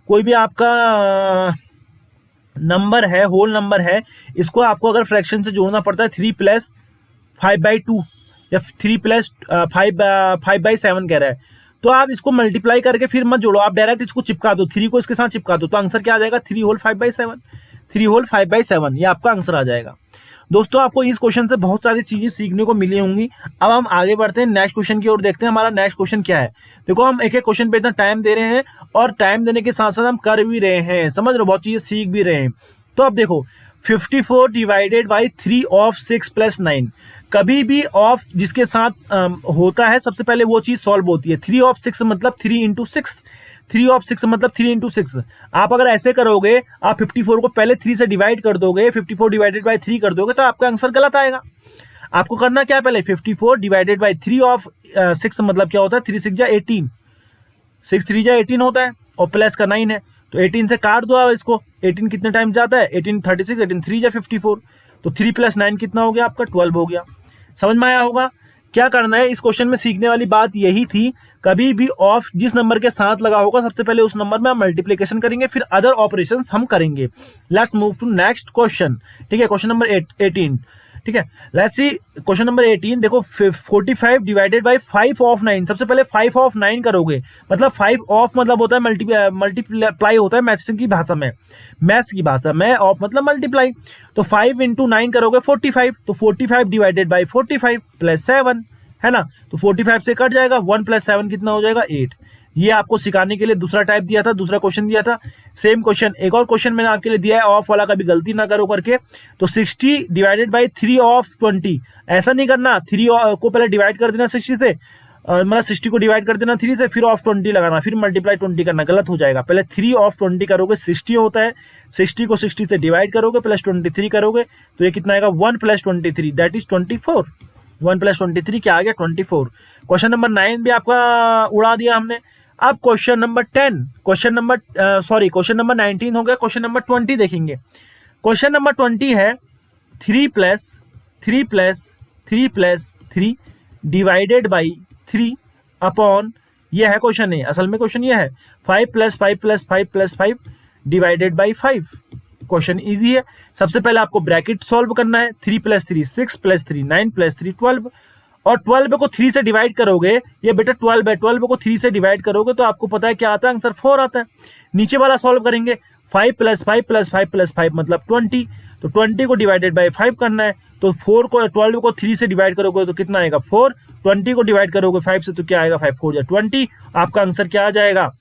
कोई भी आपका नंबर है, होल नंबर है, इसको आपको अगर फ्रैक्शन से जोड़ना पड़ता है 3 + 5/2 या 3 + 5/7 कह रहा है, तो आप इसको मल्टीप्लाई करके फिर मत जोड़ो, आप डायरेक्ट इसको चिपका दो, 3 को इसके साथ चिपका दो, तो आंसर क्या आ जाएगा? 3 होल 5/7, 3 होल 5/7, ये आपका आंसर आ जाएगा। दोस्तों आपको इस क्वेश्चन से बहुत सारी चीजें सीखने को मिली होंगी। अब हम आगे बढ़ते हैं, नेक्स्ट क्वेश्चन की ओर देखते हैं। हमारा नेक्स्ट क्वेश्चन क्या है? देखो, हम एक एक क्वेश्चन पे इतना टाइम दे रहे हैं और टाइम देने के साथ साथ हम कर भी रहे हैं, समझ रहे हो, बहुत चीजें सीख भी रहे हैं। तो अब देखो, 54 डिवाइडेड बाई 3 ऑफ 6 + 9। कभी भी ऑफ जिसके साथ होता है, सबसे पहले वो चीज सॉल्व होती है। 3 ऑफ 6 मतलब 3 × 6, 3 ऑफ 6 मतलब 3 × 6। आप अगर ऐसे करोगे, आप 54 को पहले 3 से डिवाइड कर दोगे, 54 डिवाइडेड बाई 3 कर दोगे, तो आपका आंसर गलत आएगा। आपको करना क्या है? पहले 54 डिवाइडेड बाई 3 ऑफ 6 मतलब क्या होता है? 3 6 जा 18, 6 3 जा 18 होता है, और प्लस का 9 है, तो 18 से काट दो आप इसको। 18 कितने टाइम जाता है? 18 36, 18 3 जा 54, तो 3 + 9 कितना हो गया आपका? 12 हो गया। समझ में आया होगा? क्या करना है इस क्वेश्चन में? सीखने वाली बात यही थी, कभी भी ऑफ जिस नंबर के साथ लगा होगा, सबसे पहले उस नंबर में हम मल्टीप्लिकेशन करेंगे, फिर अदर ऑपरेशंस हम करेंगे। Let's move to next question. ठीक है, क्वेश्चन नंबर 18। ठीक है, लेट्स सी क्वेश्चन नंबर 18। देखो, 45 डिवाइडेड बाई 5 ऑफ 9। सबसे पहले 5 ऑफ 9 करोगे, मतलब 5 ऑफ मतलब होता है मल्टीप्लाई होता है मैथ्स की भाषा में, ऑफ मतलब मल्टीप्लाई। तो 5 × 9 करोगे 45, तो 45 डिवाइडेड बाई 45 प्लस 7 है ना, तो 45 से कट जाएगा, 1 + 7 कितना हो जाएगा? 8। ये आपको सिखाने के लिए दूसरा टाइप दिया था, दूसरा क्वेश्चन दिया था। सेम क्वेश्चन, एक और क्वेश्चन मैंने आपके लिए दिया है, ऑफ वाला कभी गलती ना करो करके। तो 60 डिवाइडेड बाई 3 ऑफ 20, ऐसा नहीं करना, 3 को पहले डिवाइड कर देना 60 से, मतलब 60 को डिवाइड कर देना 3 से, फिर ऑफ 20 लगाना, फिर मल्टीप्लाई 20 करना, गलत हो जाएगा। पहले 3 ऑफ 20 करोगे, 60 होता है, 60 को 60 से डिवाइड करोगे, प्लस 23 करोगे, तो ये कितना आएगा? 1 + 23, दैट इज 24। 1 + 23 क्या आ गया? 24। क्वेश्चन नंबर 9 भी आपका उड़ा दिया हमने। अब क्वेश्चन नंबर 19 हो गया। क्वेश्चन नंबर 20 देखेंगे। क्वेश्चन नंबर 20 है 3 + 3 + 3 + 3 डिवाइडेड बाई 3 अपॉन, यह है क्वेश्चन है, असल में क्वेश्चन यह है 5 + 5 + 5 + 5 डिवाइडेड बाई 5। क्वेश्चन इजी है। सबसे पहले आपको ब्रैकेट सॉल्व करना है। 3 + 3 6 + 3 9 + 3 12 और 12 को 3 से डिवाइड करोगे, ये बेटा 12 है, 12 को 3 से डिवाइड करोगे तो आपको पता है क्या आता है, आंसर 4 आता है। नीचे वाला सॉल्व करेंगे, 5 + 5 + 5 + 5 मतलब 20, तो 20 को डिवाइडेड बाय 5 करना है, तो 12 को 3 से डिवाइड करोगे तो कितना आएगा 4, 20 को डिवाइड करोगे 5 से तो क्या आएगा 5 4 20, आपका आंसर क्या आ जाएगा,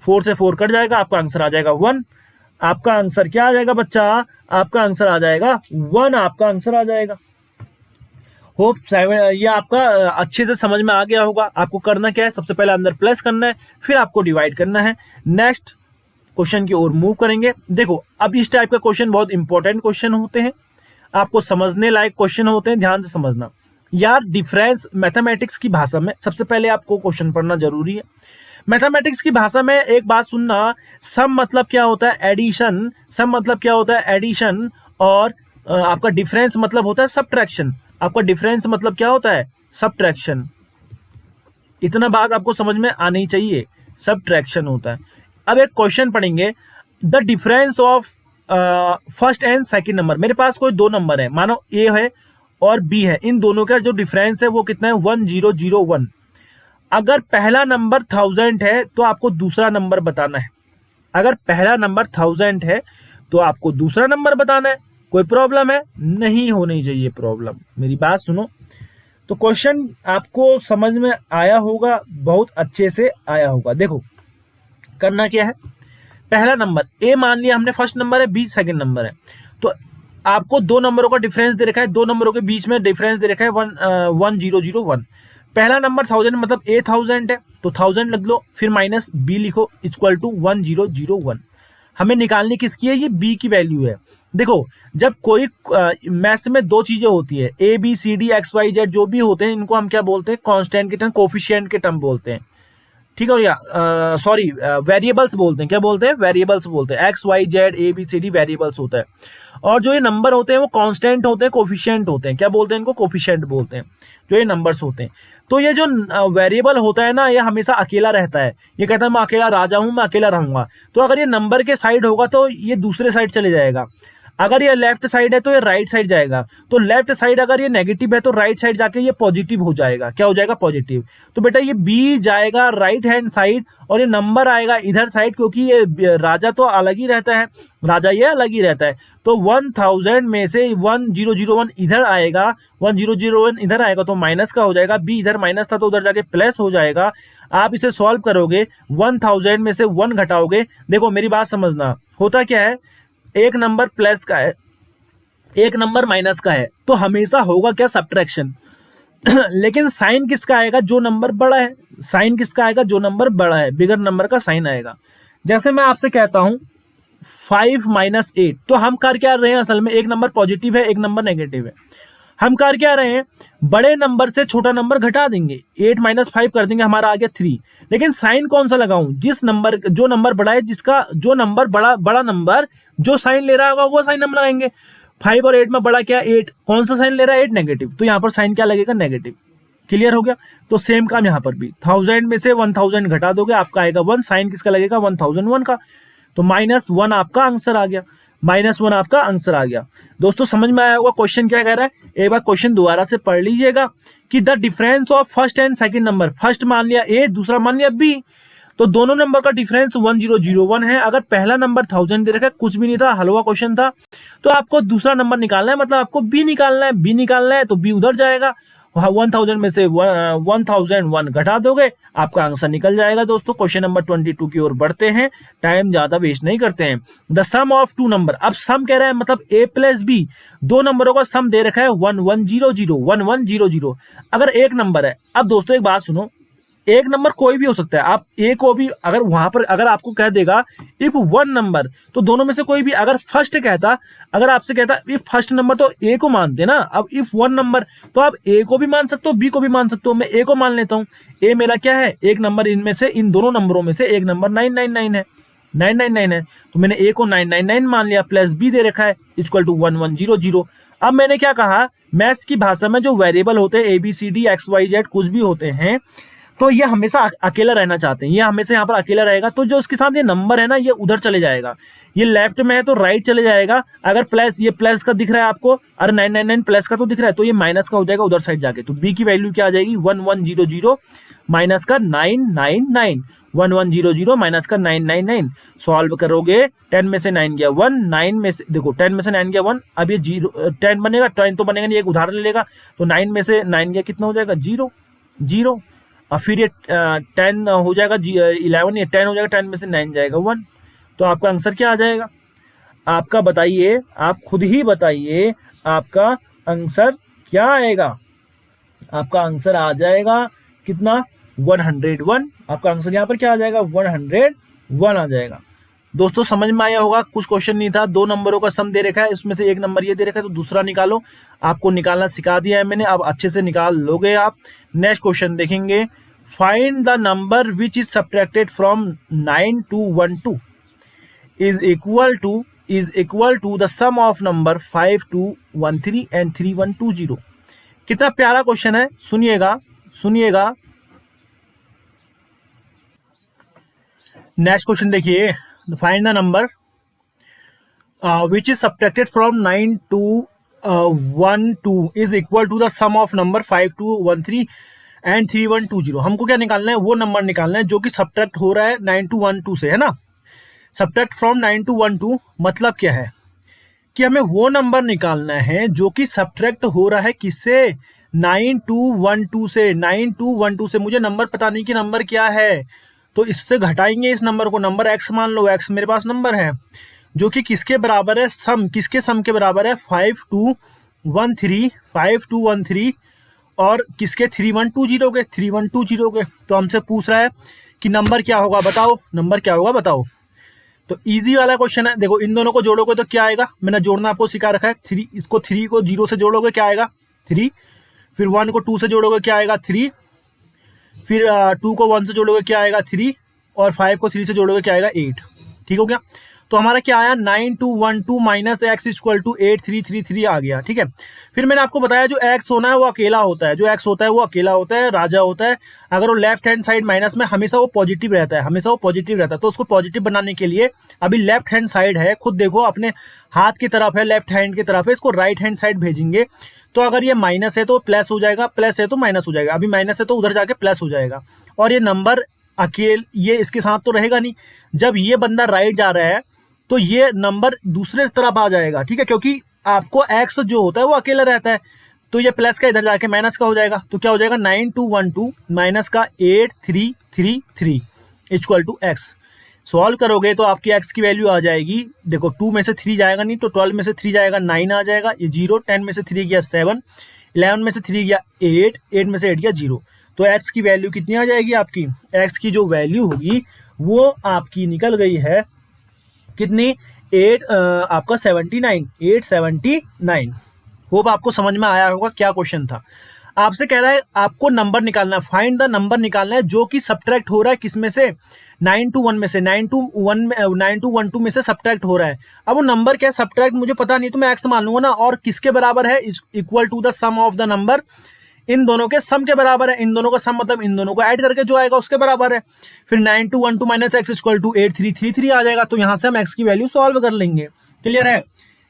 4 से 4 कट जाएगा, आपका आंसर आ जाएगा 1। आपका आंसर क्या आ जाएगा बच्चा, आपका आंसर आ जाएगा 1, आपका आंसर आ जाएगा। होप ये आपका अच्छे से समझ में आ गया होगा। आपको करना क्या है, सबसे पहले अंदर प्लस करना है, फिर आपको डिवाइड करना है। नेक्स्ट क्वेश्चन की ओर मूव करेंगे। देखो अब इस टाइप का क्वेश्चन बहुत इंपॉर्टेंट क्वेश्चन होते हैं, आपको समझने लायक क्वेश्चन होते हैं, ध्यान से समझना यार। डिफरेंस मैथमेटिक्स की भाषा में सबसे पहले आपको क्वेश्चन पढ़ना जरूरी है। मैथमेटिक्स की भाषा में एक बात सुनना, सम मतलब क्या होता है एडिशन, सम मतलब क्या होता है एडिशन, और आपका डिफरेंस मतलब होता है सब्ट्रैक्शन। आपका डिफरेंस मतलब क्या होता है सब्ट्रैक्शन। इतना बात आपको समझ में आनी चाहिए, सब्ट्रैक्शन होता है। अब एक क्वेश्चन पढ़ेंगे, the difference of first and second number. मेरे पास कोई दो नंबर है, मानो ए है और बी है, इन दोनों का जो डिफरेंस है वो कितना है 1001। अगर पहला नंबर 1000 है तो आपको दूसरा नंबर बताना है। अगर पहला नंबर 1000 है तो आपको दूसरा नंबर बताना है। कोई प्रॉब्लम है, नहीं होनी चाहिए प्रॉब्लम, मेरी बात सुनो। तो क्वेश्चन आपको समझ में आया होगा, बहुत अच्छे से आया होगा। देखो करना क्या है, पहला नंबर ए मान लिया हमने फर्स्ट नंबर है, बी सेकंड नंबर है, तो आपको दो नंबरों का डिफरेंस दे रखा है, दो नंबरों के बीच में डिफरेंस दे रखा है 1001। पहला नंबर 1000 मतलब ए 1000 है तो 1000 लग लो, फिर माइनस बी लिखो इक्वल टू 1001। हमें निकालनी किसकी है, ये बी की वैल्यू है। देखो जब कोई मैथ्स में दो चीजें होती है, A B C D X Y Z जो भी होते हैं, इनको हम क्या बोलते हैं कांस्टेंट के टर्म, कोफिशिएंट के टर्म बोलते हैं, ठीक है या सॉरी वेरिएबल्स बोलते हैं। क्या बोलते हैं, वेरिएबल्स बोलते हैं। X Y Z A B C D variables होता है, और जो ये नंबर होते हैं वो कांस्टेंट होते हैं, कोफिशिएंट होते हैं। क्या बोलते हैं इनको, कोफिशिएंट बोलते हैं, जो ये नंबर्स होते हैं। तो ये जो वेरिएबल होता है ना, ये हमेशा अकेला रहता है, ये कहता है मैं अकेला राजा हूं, मैं अकेला रहूंगा। तो अगर ये नंबर के साइड होगा तो ये दूसरे साइड चले जाएगा, अगर ये लेफ्ट साइड है तो ये राइट साइड जाएगा, तो लेफ्ट साइड अगर ये नेगेटिव है तो राइट साइड जाके ये पॉजिटिव हो जाएगा। क्या हो जाएगा, पॉजिटिव। तो बेटा ये बी जाएगा राइट हैंड साइड और ये नंबर आएगा इधर साइड, क्योंकि ये राजा तो अलग ही रहता है, राजा ये अलग ही रहता है। तो 1000 में से 1001 इधर आएगा, 1001 इधर आएगा तो माइनस का हो जाएगा, बी इधर माइनस था तो उधर जाके प्लस हो जाएगा। आप इसे सॉल्व करोगे, 1000 में से 1 घटाओगे। देखो मेरी बात समझना, होता क्या है, एक नंबर प्लस का है, एक नंबर माइनस का है, तो हमेशा होगा क्या, सब्ट्रैक्शन। लेकिन साइन किसका आएगा, जो नंबर बड़ा है। साइन किसका आएगा, जो नंबर बड़ा है, बिगर नंबर का साइन आएगा। जैसे मैं आपसे कहता हूं 5 - 8, तो हम कर क्या रहे हैं, असल में एक नंबर पॉजिटिव है, एक नंबर नेगेटिव है। हम कर क्या रहे हैं, बड़े नंबर से छोटा नंबर घटा देंगे, 8 - 5 कर देंगे, हमारा आ गया 3। लेकिन साइन कौन सा लगाऊं, जिस नंबर, जो नंबर बड़ा है, जिसका जो नंबर बड़ा नंबर जो साइन ले रहा होगा वो साइन हम लगाएंगे। 5 और 8 में बड़ा क्या, 8, कौन सा साइन ले रहा है, 8 नेगेटिव, तो यहाँ पर साइन क्या लगेगा, नेगेटिव। क्लियर हो गया। तो सेम काम यहाँ पर भी, 1000 में से 1000 घटा दोगे, आपका आएगा 1, साइन किसका लगेगा, 1001 का, तो -1 आपका आंसर आ गया, -1 आपका आंसर आ गया। दोस्तों समझ में आया होगा क्वेश्चन क्या कह रहा है। एक बार क्वेश्चन दोबारा से पढ़ लीजिएगा कि the difference of first and second number, first मान लिया ए, दूसरा मान लिया बी, तो दोनों नंबर का डिफरेंस 1001 है। अगर पहला नंबर 1000 दे रखा है, कुछ भी नहीं था, हलवा क्वेश्चन था, तो आपको दूसरा नंबर निकालना है, मतलब आपको बी निकालना है। बी निकालना है तो बी उधर जाएगा, 1000 में से 1001 घटा दोगे, आपका आंसर निकल जाएगा। दोस्तों क्वेश्चन नंबर 22 की ओर बढ़ते हैं, टाइम ज्यादा वेस्ट नहीं करते हैं। The sum of two number, अब सम कह रहा है मतलब a प्लस बी, दो नंबरों का सम दे रखा है 1100। अगर एक नंबर है, अब दोस्तों एक बात सुनो, एक नंबर कोई भी हो सकता है, आप ए को भी अगर वहां पर अगर आपको कह देगा इफ वन नंबर, तो दोनों में से कोई भी, अगर फर्स्ट कहता, अगर आपसे कहता इफ फर्स्ट नंबर, तो ए को मानते ना। अब इफ वन नंबर, तो आप ए को भी मान सकते हो, बी को भी मान सकते हो। मैं ए को मान लेता हूँ, ए मेरा क्या है, एक नंबर, इनमें से इन दोनों नंबरों में से एक नंबर 999 है, 999 है, तो मैंने ए को 999 मान लिया, प्लस बी दे रखा है इक्वल टू 1100। अब मैंने क्या कहा, मैथ्स की भाषा में जो वेरिएबल होते हैं, A B C D X Y Z कुछ भी होते हैं, तो ये हमेशा अकेला रहना चाहते हैं, ये हमेशा यहाँ पर अकेला रहेगा, तो जो उसके साथ ये नंबर है ना, ये उधर चले जाएगा। ये लेफ्ट में है तो राइट चले जाएगा। अगर प्लस, ये प्लस का दिख रहा है आपको, अरे 999 प्लस का तो दिख रहा है, तो ये माइनस का हो जाएगा उधर साइड जाके। तो बी की वैल्यू क्या आ जाएगी, 1100 माइनस का 999, 1100 माइनस का 999। सॉल्व करोगे, 10 में से 9 गया 1, 9 में से देखो 10 में से 9 गया 1, अब ये 10 बनेगा, 10 तो बनेगा नहीं, एक उदाहरण ले लेगा। तो 9 में से 9 गया कितना हो जाएगा, 0 0। और फिर ये 10 हो जाएगा 11, ये 10 हो जाएगा, 10 में से 9 जाएगा 1। तो आपका आंसर क्या आ जाएगा, आपका बताइए, आप खुद ही बताइए आपका आंसर क्या आएगा। आपका आंसर आ जाएगा कितना, 101। आपका आंसर यहाँ पर क्या आ जाएगा, 101 आ जाएगा। दोस्तों समझ में आया होगा, कुछ क्वेश्चन नहीं था, 2 नंबरों का सम दे रखा है, इसमें से एक नंबर ये दे रखा है, तो दूसरा निकालो। आपको निकालना सिखा दिया है मैंने, अब अच्छे से निकाल लोगे आप। नेक्स्ट क्वेश्चन देखेंगे, find the number which is subtracted from 9212 is equal to the sum of number 5213 and 3120। कितना प्यारा क्वेश्चन है, सुनिएगा। नेक्स्ट क्वेश्चन देखिए, find the number which is subtracted from 9212 is equal to the sum of number 5213 and 3120। हमको क्या निकालना है, वो नंबर निकालना है जो कि सब्ट्रैक्ट हो रहा है 9212 से, है ना। सब्ट्रैक्ट फ्रॉम 9212 मतलब क्या है कि हमें वो नंबर निकालना है जो कि सब्ट्रैक्ट हो रहा है किससे, 9212 से। 9212 से मुझे नंबर पता नहीं कि नंबर क्या है, तो इससे घटाएंगे इस नंबर को, नंबर x मान लो, x मेरे पास नंबर है जो कि किसके बराबर है, सम, किसके सम के बराबर है, 5213 और किसके 3120 के, 3120 के। तो हमसे पूछ रहा है कि नंबर क्या होगा बताओ, नंबर क्या होगा बताओ। तो इजी वाला क्वेश्चन है, देखो इन दोनों को जोड़ोगे तो क्या आएगा, मैंने जोड़ना आपको सिखा रखा है। 3 इसको 3 को 0 से जोड़ोगे क्या आएगा 3, फिर 1 को 2 से जोड़ोगे क्या आएगा 3, फिर 2 को 1 से जोड़ोगे क्या आएगा 3, और 5 को 3 से जोड़ोगे क्या आएगा 8। ठीक हो गया। तो हमारा क्या आया, 9212 माइनस एक्स इक्वल टू 8333 आ गया। ठीक है। फिर मैंने आपको बताया जो एक्स होना है वो अकेला होता है, जो एक्स होता है वो अकेला होता है, राजा होता है। अगर वो लेफ्ट हैंड साइड माइनस में हमेशा वो पॉजिटिव रहता है, हमेशा वो पॉजिटिव रहता है। तो उसको पॉजिटिव बनाने के लिए अभी लेफ्ट हैंड साइड है, खुद देखो अपने हाथ की तरफ है, लेफ्ट हैंड की तरफ है, इसको राइट हैंड साइड भेजेंगे। तो अगर ये माइनस है तो प्लस हो जाएगा, प्लस है तो माइनस हो जाएगा, अभी माइनस है तो उधर जाके प्लस हो जाएगा। और ये नंबर ये इसके साथ तो रहेगा नहीं, जब ये बंदा राइट जा रहा है तो ये नंबर दूसरे तरफ आ जाएगा। ठीक है, क्योंकि आपको एक्स जो होता है वो अकेला रहता है, तो ये प्लस का इधर जाके माइनस का हो जाएगा। तो क्या हो जाएगा, 9212 माइनस का 8333 इक्वल टू एक्स। सॉल्व करोगे तो आपकी एक्स की वैल्यू आ जाएगी, देखो 2 में से 3 जाएगा नहीं, तो 12 में से 3 जाएगा 9 आ जाएगा, ये 0, 10 में से 3 गया 7, 11 में से 3 गया 8, 8 में से 8 गया 0। तो एक्स की वैल्यू कितनी आ जाएगी, आपकी एक्स की जो वैल्यू होगी वो आपकी निकल गई है कितनी, 879। होप आपको समझ में आया होगा क्या क्वेश्चन था। आपसे कह रहा है आपको नंबर निकालना है, फाइंड द नंबर निकालना है जो कि सब्ट्रैक्ट हो रहा है किसमें से, 921 में से, 9212 में से सब्ट्रैक्ट हो रहा है। अब वो नंबर क्या है, सब्ट्रैक्ट मुझे पता नहीं, तो मैं एक्स मान लूंगा ना, और किसके बराबर है, equal to the sum of the number, इन दोनों के सम के बराबर है। इन दोनों का सम मतलब इन दोनों को ऐड करके जो आएगा उसके बराबर है। फिर 9212 माइनस एक्स इक्वल टू 8333 आ जाएगा। तो यहां से हम एक्स की वैल्यू सॉल्व कर लेंगे। क्लियर है,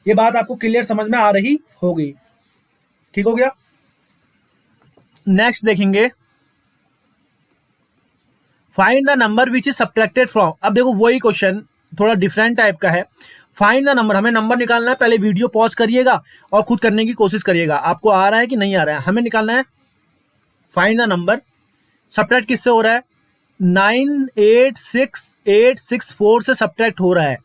ये बात आपको क्लियर समझ में आ रही होगी। ठीक हो गया। नेक्स्ट देखेंगे, find the number which is subtracted from. अब देखो वही क्वेश्चन थोड़ा डिफरेंट टाइप का है। फाइंड द नंबर, हमें नंबर निकालना है, पहले वीडियो पॉज करिएगा और खुद करने की कोशिश करिएगा, आपको आ रहा है कि नहीं आ रहा है। हमें निकालना है फाइंड द नंबर, सब्ट्रैक्ट किससे हो रहा है, 986,864 से सब्ट्रैक्ट हो रहा है,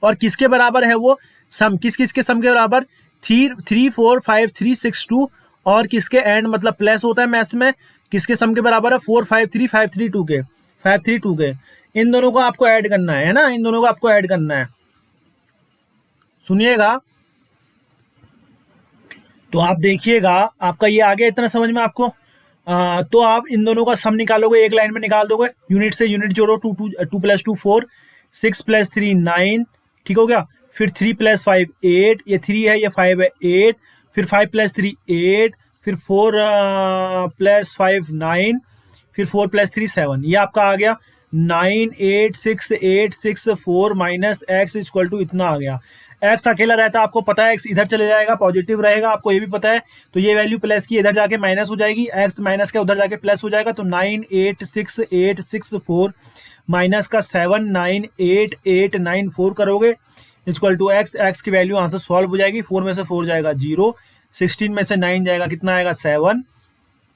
और किसके बराबर है वो सम, किसके सम के बराबर, 345,362, और किसके एंड मतलब प्लस होता है मैथ्स में, किसके सम के बराबर है, 453,532 के। इन दोनों को आपको ऐड करना है ना, इन दोनों को आपको ऐड करना है। सुनिएगा तो आप देखिएगा, आपका ये आ गया इतना समझ में आपको। तो आप इन दोनों का सम निकालोगे, एक लाइन में निकाल दोगे, यूनिट से यूनिट जोड़ो, 2 + 2 4, 6 + 3 9। ठीक हो गया। फिर 3 + 5 8, ये 3 है, ये 5 है, 8, फिर 5 + 3 8, फिर 4 + 5 9, फिर 4 + 3 7। ये आपका आ गया 98664 माइनस एक्स इक्वल टू इतना आ गया। एक्स अकेला रहता है, आपको पता है एक्स इधर चले जाएगा, पॉजिटिव रहेगा, आपको ये भी पता है, तो ये वैल्यू प्लस की इधर जाके माइनस हो जाएगी, एक्स माइनस के उधर जाके प्लस हो जाएगा, तो 98664 माइनस का 79894 करोगे इक्वल टू एक्स। एक्स की वैल्यू आंसर सॉल्व हो जाएगी, 4 में से 4 जाएगा 0, 16 में से 9 जाएगा, कितना आएगा 7,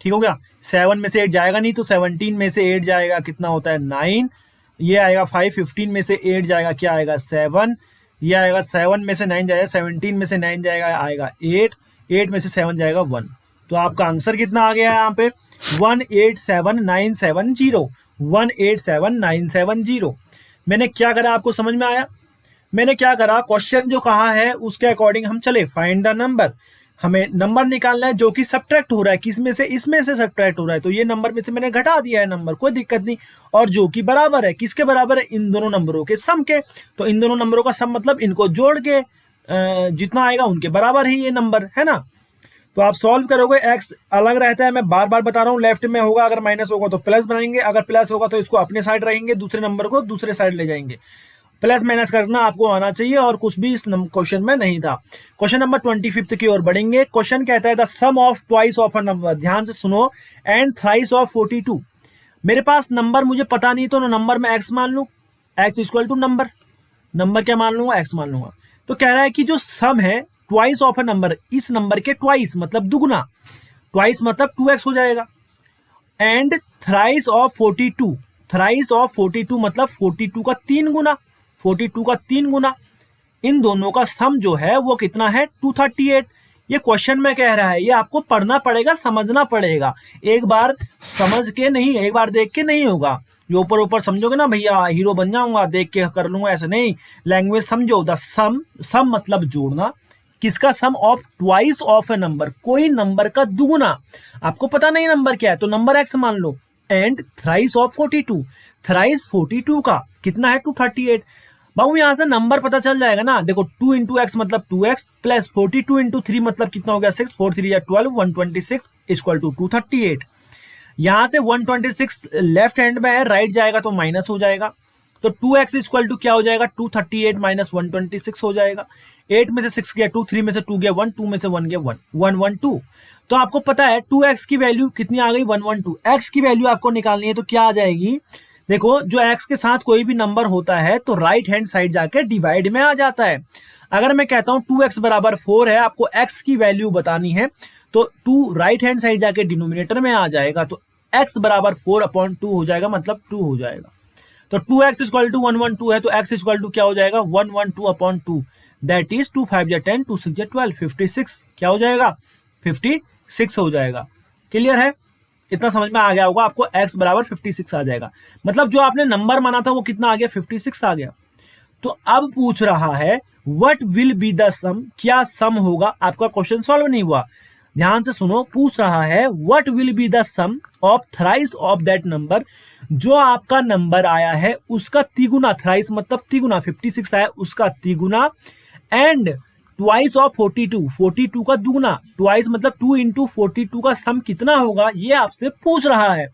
ठीक हो गया। 7 में से 8 जाएगा नहीं, तो 17 में से 8 जाएगा, कितना होता है 9, ये आएगा 5, 15 में से 8 जाएगा, क्या आएगा 7, ये आएगा 7 में से 9 जाएगा, 17 में से 9 जाएगा, आएगा 8, 8 में से 7 जाएगा 1। तो आपका आंसर कितना आ गया है यहाँ पे 187970, 187970। मैंने क्या करा, आपको समझ में आया? मैंने क्या करा, क्वेश्चन जो कहा है उसके अकॉर्डिंग हम चले। फाइंड द नंबर, हमें नंबर निकालना है जो कि सब्ट्रैक्ट हो रहा है, किस में से, इसमें से सब्ट्रैक्ट हो रहा है, तो ये नंबर में से मैंने घटा दिया है नंबर, कोई दिक्कत नहीं। और जो कि बराबर है, किसके बराबर है, इन दोनों नंबरों के सम के। तो इन दोनों नंबरों का सम मतलब इनको जोड़ के जितना आएगा उनके बराबर ही ये नंबर है ना। तो आप सॉल्व करोगे, एक्स अलग रहता है, मैं बार बार बता रहा हूँ, लेफ्ट में होगा, अगर माइनस होगा तो प्लस बनाएंगे, अगर प्लस होगा तो इसको अपने साइड रहेंगे, दूसरे नंबर को दूसरे साइड ले जाएंगे। प्लस माइनस करना आपको आना चाहिए, और कुछ भी इस क्वेश्चन में नहीं था। क्वेश्चन नंबर 25 की ओर बढ़ेंगे। क्वेश्चन कहता है the sum of twice of a number, ध्यान से सुनो, एंड थ्राइस ऑफ 42। मेरे पास नंबर मुझे पता नहीं, तो नंबर में एक्स मान लूं, x equal to number, number क्या मान लूंगा, एक्स मान लूंगा। तो कह रहा है कि जो सम है ट्वाइस ऑफ अ नंबर, इस नंबर के ट्वाइस मतलब दुगुना, ट्वाइस मतलब 2x हो जाएगा, and thrice of 42, thrice of 42 मतलब 42 का 3 गुना, 42 का 3 गुना, इन दोनों का सम जो है वो कितना है 238। ये क्वेश्चन में कह रहा है, ये आपको पढ़ना पड़ेगा, समझना पड़ेगा, एक बार समझ के नहीं, एक बार देख के नहीं होगा। जो ऊपर ऊपर समझोगे ना भैया हीरो बन जाऊंगा, देख के कर लूंगा, ऐसे नहीं, लैंग्वेज समझो। द सम, सम मतलब जोड़ना, किसका sum, of twice of a number, कोई नंबर का दुगुना, आपको पता नहीं नंबर क्या है तो नंबर एक्स मान लो, एंड थ्राइस ऑफ 42, थ्राइस 42 का कितना है 238। बाबू यहां से नंबर पता चल जाएगा ना, देखो 2 इंटू एक्स मतलब 2x प्लस 42 इंटू 3 मतलब कितना हो गया 6, 4 3 या 12, 126 इक्वल टू 238। यहां से 126 लेफ्ट हैंड में है, राइट जाएगा तो माइनस हो जाएगा, तो 2x इक्वल टू क्या हो जाएगा 238 माइनस 126 हो जाएगा। 8 में से 6 गया 2, 3 में से 2 गया 1, 2 में से 1 गया 1, 112। तो आपको पता है 2x की वैल्यू कितनी आ गई 112। x की वैल्यू आपको निकालनी है तो क्या आ जाएगी, देखो जो x के साथ कोई भी नंबर होता है तो राइट हैंड साइड जाके डिवाइड में आ जाता है। अगर मैं कहता हूं 2x बराबर 4 है, आपको x की वैल्यू बतानी है, तो 2 राइट हैंड साइड जाके डिनोमिनेटर में आ जाएगा, तो x बराबर 4/2 हो जाएगा, मतलब 2 हो जाएगा। तो 2x इक्वल टू 112 है, तो x इक्वल टू क्या हो जाएगा 112/2, दैट इज 2 5 या 10, 2 6 या 12, 56 क्या हो जाएगा 56 हो जाएगा। क्लियर है, इतना समझ में आ गया होगा आपको, x बराबर 56 आ जाएगा, मतलब जो आपने नंबर माना था वो कितना आ गया 56 आ गया। तो अब पूछ रहा है व्हाट विल बी द सम, क्या सम होगा, आपका क्वेश्चन सॉल्व नहीं हुआ, ध्यान से सुनो। पूछ रहा है what will be the sum of thrice of that number, जो आपका नंबर आया है उसका तिगुना, थ्राइस मतलब तिगुना, 56 आया उसका तिगुना, एंड ट्वाइस ऑफ 42, 42 का दुगुना, ट्वाइस मतलब 2 इंटू 42 का सम कितना होगा ये आपसे पूछ रहा है।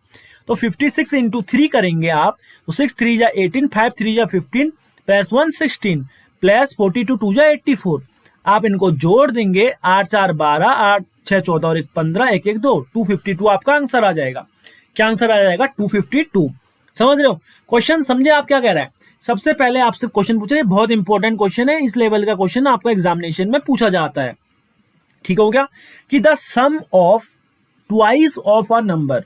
तो 56 इंटू 3 करेंगे आप, तो 6 3 या 18, 5 3 या 15 प्लस 1 16 प्लस 42 2 या 84, आप इनको जोड़ देंगे, 8 4 12, 8 6 14 और 1 15, 1 1 2, 252 आपका आंसर आ जाएगा। क्या आंसर आ जाएगा 252। समझ रहे हो, क्वेश्चन समझे आप क्या कह रहा है। सबसे पहले आपसे क्वेश्चन पूछा, बहुत इंपॉर्टेंट क्वेश्चन है, इस लेवल का क्वेश्चन आपका एग्जामिनेशन में पूछा जाता है, ठीक हो गया, कि the sum of twice of a number,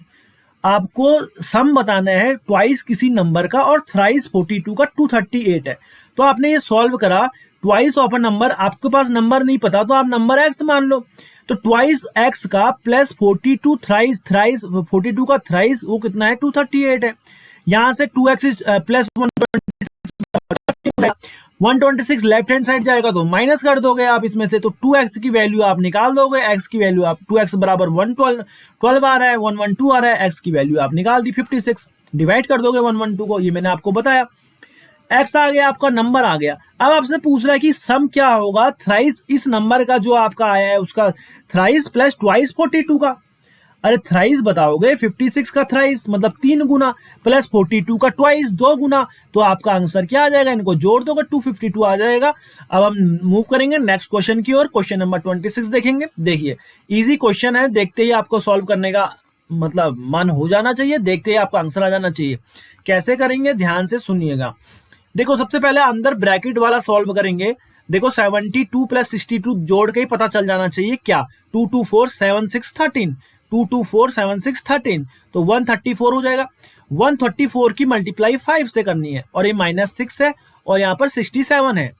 आपको सम बताना है ट्वाइस किसी नंबर का, और थ्राइस 42 का 238 है। तो आपने ये सॉल्व करा, ट्वाइस ऑफ अ नंबर, आपके पास नंबर नहीं पता तो आप नंबर एक्स मान लो, तो ट्वाइस एक्स का प्लस 42 थ्राइस, थ्राइस 42 का थ्राइस वो कितना है 238 है। यहां से 2x plus 126 left hand side जाएगा तो माइनस कर दोगे आप इसमें से, तो 2x की वैल्यू आप निकाल दोगे, x की वैल्यू आप 2x बराबर 112 आ रहा है, 112 आ रहा है, x की वैल्यू आप निकाल दी 56, डिवाइड कर दोगे 112 को, ये मैंने आपको बताया। x आ गया, आपका नंबर आ गया। अब आपसे पूछ रहा है कि सम क्या होगा थ्राइस, इस नंबर का जो आपका आया है उसका थ्राइस प्लस ट्वाइस 42 का। अरे थ्राइस बताओगे, 56 का थ्राइस मतलब 3 गुना, प्लस 42 का ट्वाइस 2 गुना, तो आपका आंसर क्या आ जाएगा, इनको जोड़ दोगे 252 आ जाएगा। अब हम मूव करेंगे नेक्स्ट क्वेश्चन की ओर, क्वेश्चन नंबर 26 देखेंगे। देखिए इजी क्वेश्चन है, देखते ही आपको सॉल्व करने का मतलब मन हो जाना चाहिए, देखते ही आपका आंसर आ जाना चाहिए। कैसे करेंगे ध्यान से सुनिएगा। देखो सबसे पहले अंदर ब्रैकेट वाला सॉल्व करेंगे। देखो 72 प्लस 62 जोड़ के ही पता चल जाना चाहिए क्या, 2 2 4 7 6 13, 2 2 4 7 6 13, तो 134 हो जाएगा। 134 की मल्टीप्लाई 5 से करनी है, और ये -6 है और यहाँ पर 67 है।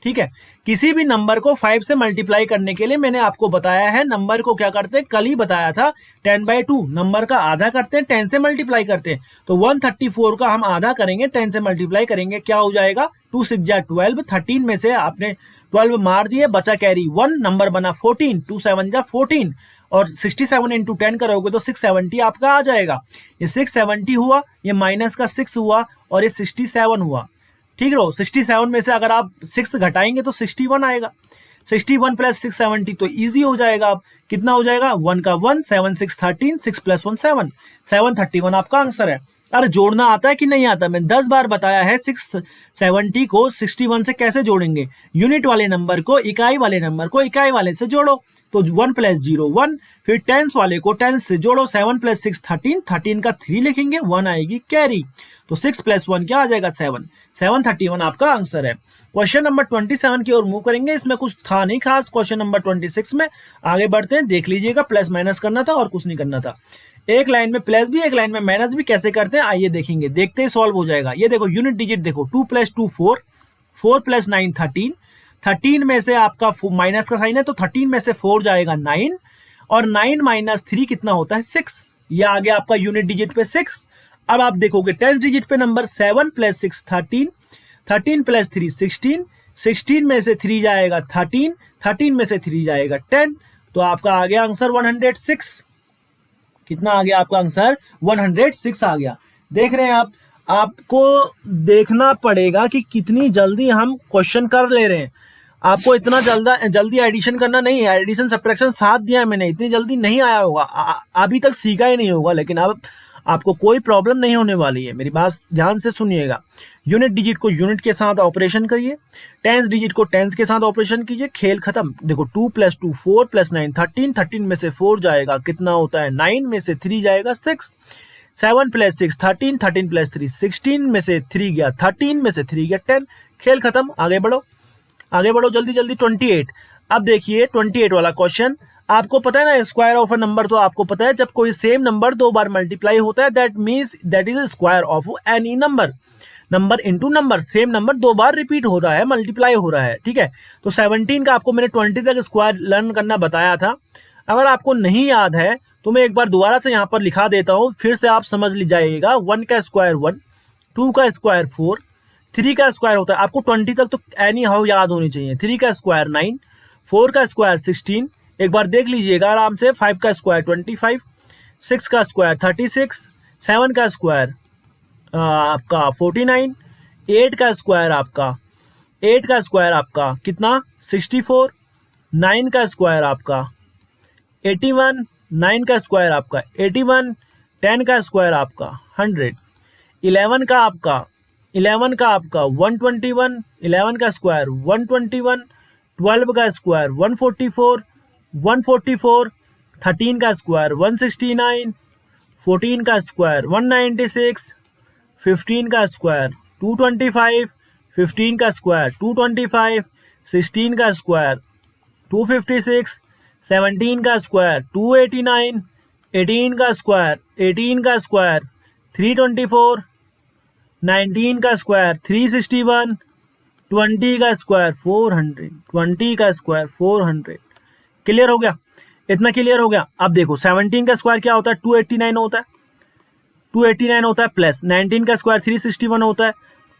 ठीक है, किसी भी नंबर को 5 से मल्टीप्लाई करने के लिए मैंने आपको बताया है, नंबर को क्या करते हैं, कल ही बताया था 10/2, नंबर का आधा करते हैं 10 से मल्टीप्लाई करते हैं। तो 134 का हम आधा करेंगे, 10 से मल्टीप्लाई करेंगे, क्या हो जाएगा, 2 6 जा 12, 13 में से आपने 12 मार दिए, बचा कैरी 1, नंबर बना 14, 2 7 जा 14, और 67 इंटू 10 करोगे तो 670 आपका आ जाएगा। ये 670 हुआ, ये माइनस का 6 हुआ, और ये 67 हुआ। ठीक है, 67 में से अगर आप 6 घटाएंगे तो 61 आएगा। 61 प्लस 670 तो इजी हो जाएगा। अब कितना हो जाएगा, 1 का 1, 7 6 13, 6 प्लस 1 7, 731 आपका आंसर है। अरे जोड़ना आता है कि नहीं आता, मैं 10 बार बताया है 670 को 61 से कैसे जोड़ेंगे। यूनिट वाले नंबर को इकाई वाले नंबर को इकाई वाले से जोड़ो, तो 1 प्लस 0 1, फिर टेंस वाले को टेंस से जोड़ो, 7 प्लस 6 13, 13 का 3 लिखेंगे, 1 आएगी कैरी, तो 6 प्लस 1 क्या आ जाएगा, 7, 731 आपका आंसर है। क्वेश्चन नंबर 27 की ओर मूव करेंगे। इसमें कुछ था नहीं खास, क्वेश्चन नंबर 26 में आगे बढ़ते हैं, देख लीजिएगा, प्लस माइनस करना था और कुछ नहीं करना था। एक लाइन में प्लस भी एक लाइन में माइनस भी कैसे करते हैं आइए देखेंगे, देखते ही सॉल्व हो जाएगा। ये देखो यूनिट डिजिट देखो, 2 प्लस 2 4, 4 प्लस 9 13, 13 में से आपका माइनस का साइन है तो 13 में से 4 जाएगा 9, और 9 माइनस 3 कितना होता है, 6। ये आ गया आपका यूनिट डिजिट पे 6। अब आप देखोगे टेस्ट डिजिट पे नंबर 7 प्लस 6 13, 13 प्लस 3 16, 16 में से 3 जाएगा 13, 13 में से 3 जाएगा 10, तो आपका आ गया आंसर 106। कितना आ गया आपका आंसर, 106 आ गया। देख रहे हैं आप, आपको देखना पड़ेगा कि कितनी जल्दी हम क्वेश्चन कर ले रहे हैं। आपको इतना जल्दी एडिशन करना नहीं है, एडिशन सब्ट्रैक्शन साथ दिया है मैंने, इतनी जल्दी नहीं आया होगा, अभी तक सीखा ही नहीं होगा, लेकिन अब आपको कोई प्रॉब्लम नहीं होने वाली है। मेरी बात ध्यान से सुनिएगा। यूनिट डिजिट को यूनिट के साथ ऑपरेशन करिए, टेंस डिजिट को टेंस के साथ ऑपरेशन कीजिए, खेल खत्म। देखो 2 प्लस 2 4 प्लस 9 13, 13 में से 4 जाएगा कितना होता है, 9 में से 3 जाएगा 6, 7 प्लस 6 13, 13 प्लस 3 16, में से 3 गया 13, में से 3 गया 10, खेल खत्म। आगे बढ़ो, आगे बढ़ो जल्दी जल्दी। 28। अब देखिए 28 वाला क्वेश्चन, आपको पता है ना स्क्वायर ऑफ अ नंबर, तो आपको पता है जब कोई सेम नंबर 2 बार मल्टीप्लाई होता है that means that is square of any number. Number into number, same number 2 bar repeat हो रहा है, मल्टीप्लाई हो रहा है। ठीक है, तो 17 का आपको मैंने 20 तक स्क्वायर लर्न करना बताया था। अगर आपको नहीं याद है तो मैं एक बार दोबारा से यहाँ पर लिखा देता हूँ, फिर से आप समझ लीजिएगा। 1 का स्क्वायर 1, 2 का स्क्वायर 4, 3 का स्क्वायर होता है, आपको 20 तक तो एनी हाउ याद होनी चाहिए। 3 का स्क्वायर 9, 4 का स्क्वायर 16, एक बार देख लीजिएगा आराम से। 5 का स्क्वायर 25, 6 का स्क्वायर 36, 7 का स्क्वायर आपका 49, 8 का स्क्वायर आपका कितना 64, 9 का स्क्वायर आपका 81, 9 का स्क्वायर आपका 81, 10 का स्क्वायर आपका 100, 11 का आपका 121, 11 का स्क्वायर 121, 12 का स्क्वायर 144, 13 का स्क्वायर 169, 14 का स्क्वायर 196, 15 का स्क्वायर 225, 15 का स्क्वायर 225, 16 का स्क्वायर 256, 17 का स्क्वायर 289, 18 का स्क्वायर 324, 19 का स्क्वायर 361, 20 का स्क्वायर 400, 20 का स्क्वायर 400। क्लियर हो गया, इतना क्लियर हो गया। अब देखो 17 का स्क्वायर क्या होता है, 289 होता है, 289 होता है, प्लस 19 का स्क्वायर 361 होता है,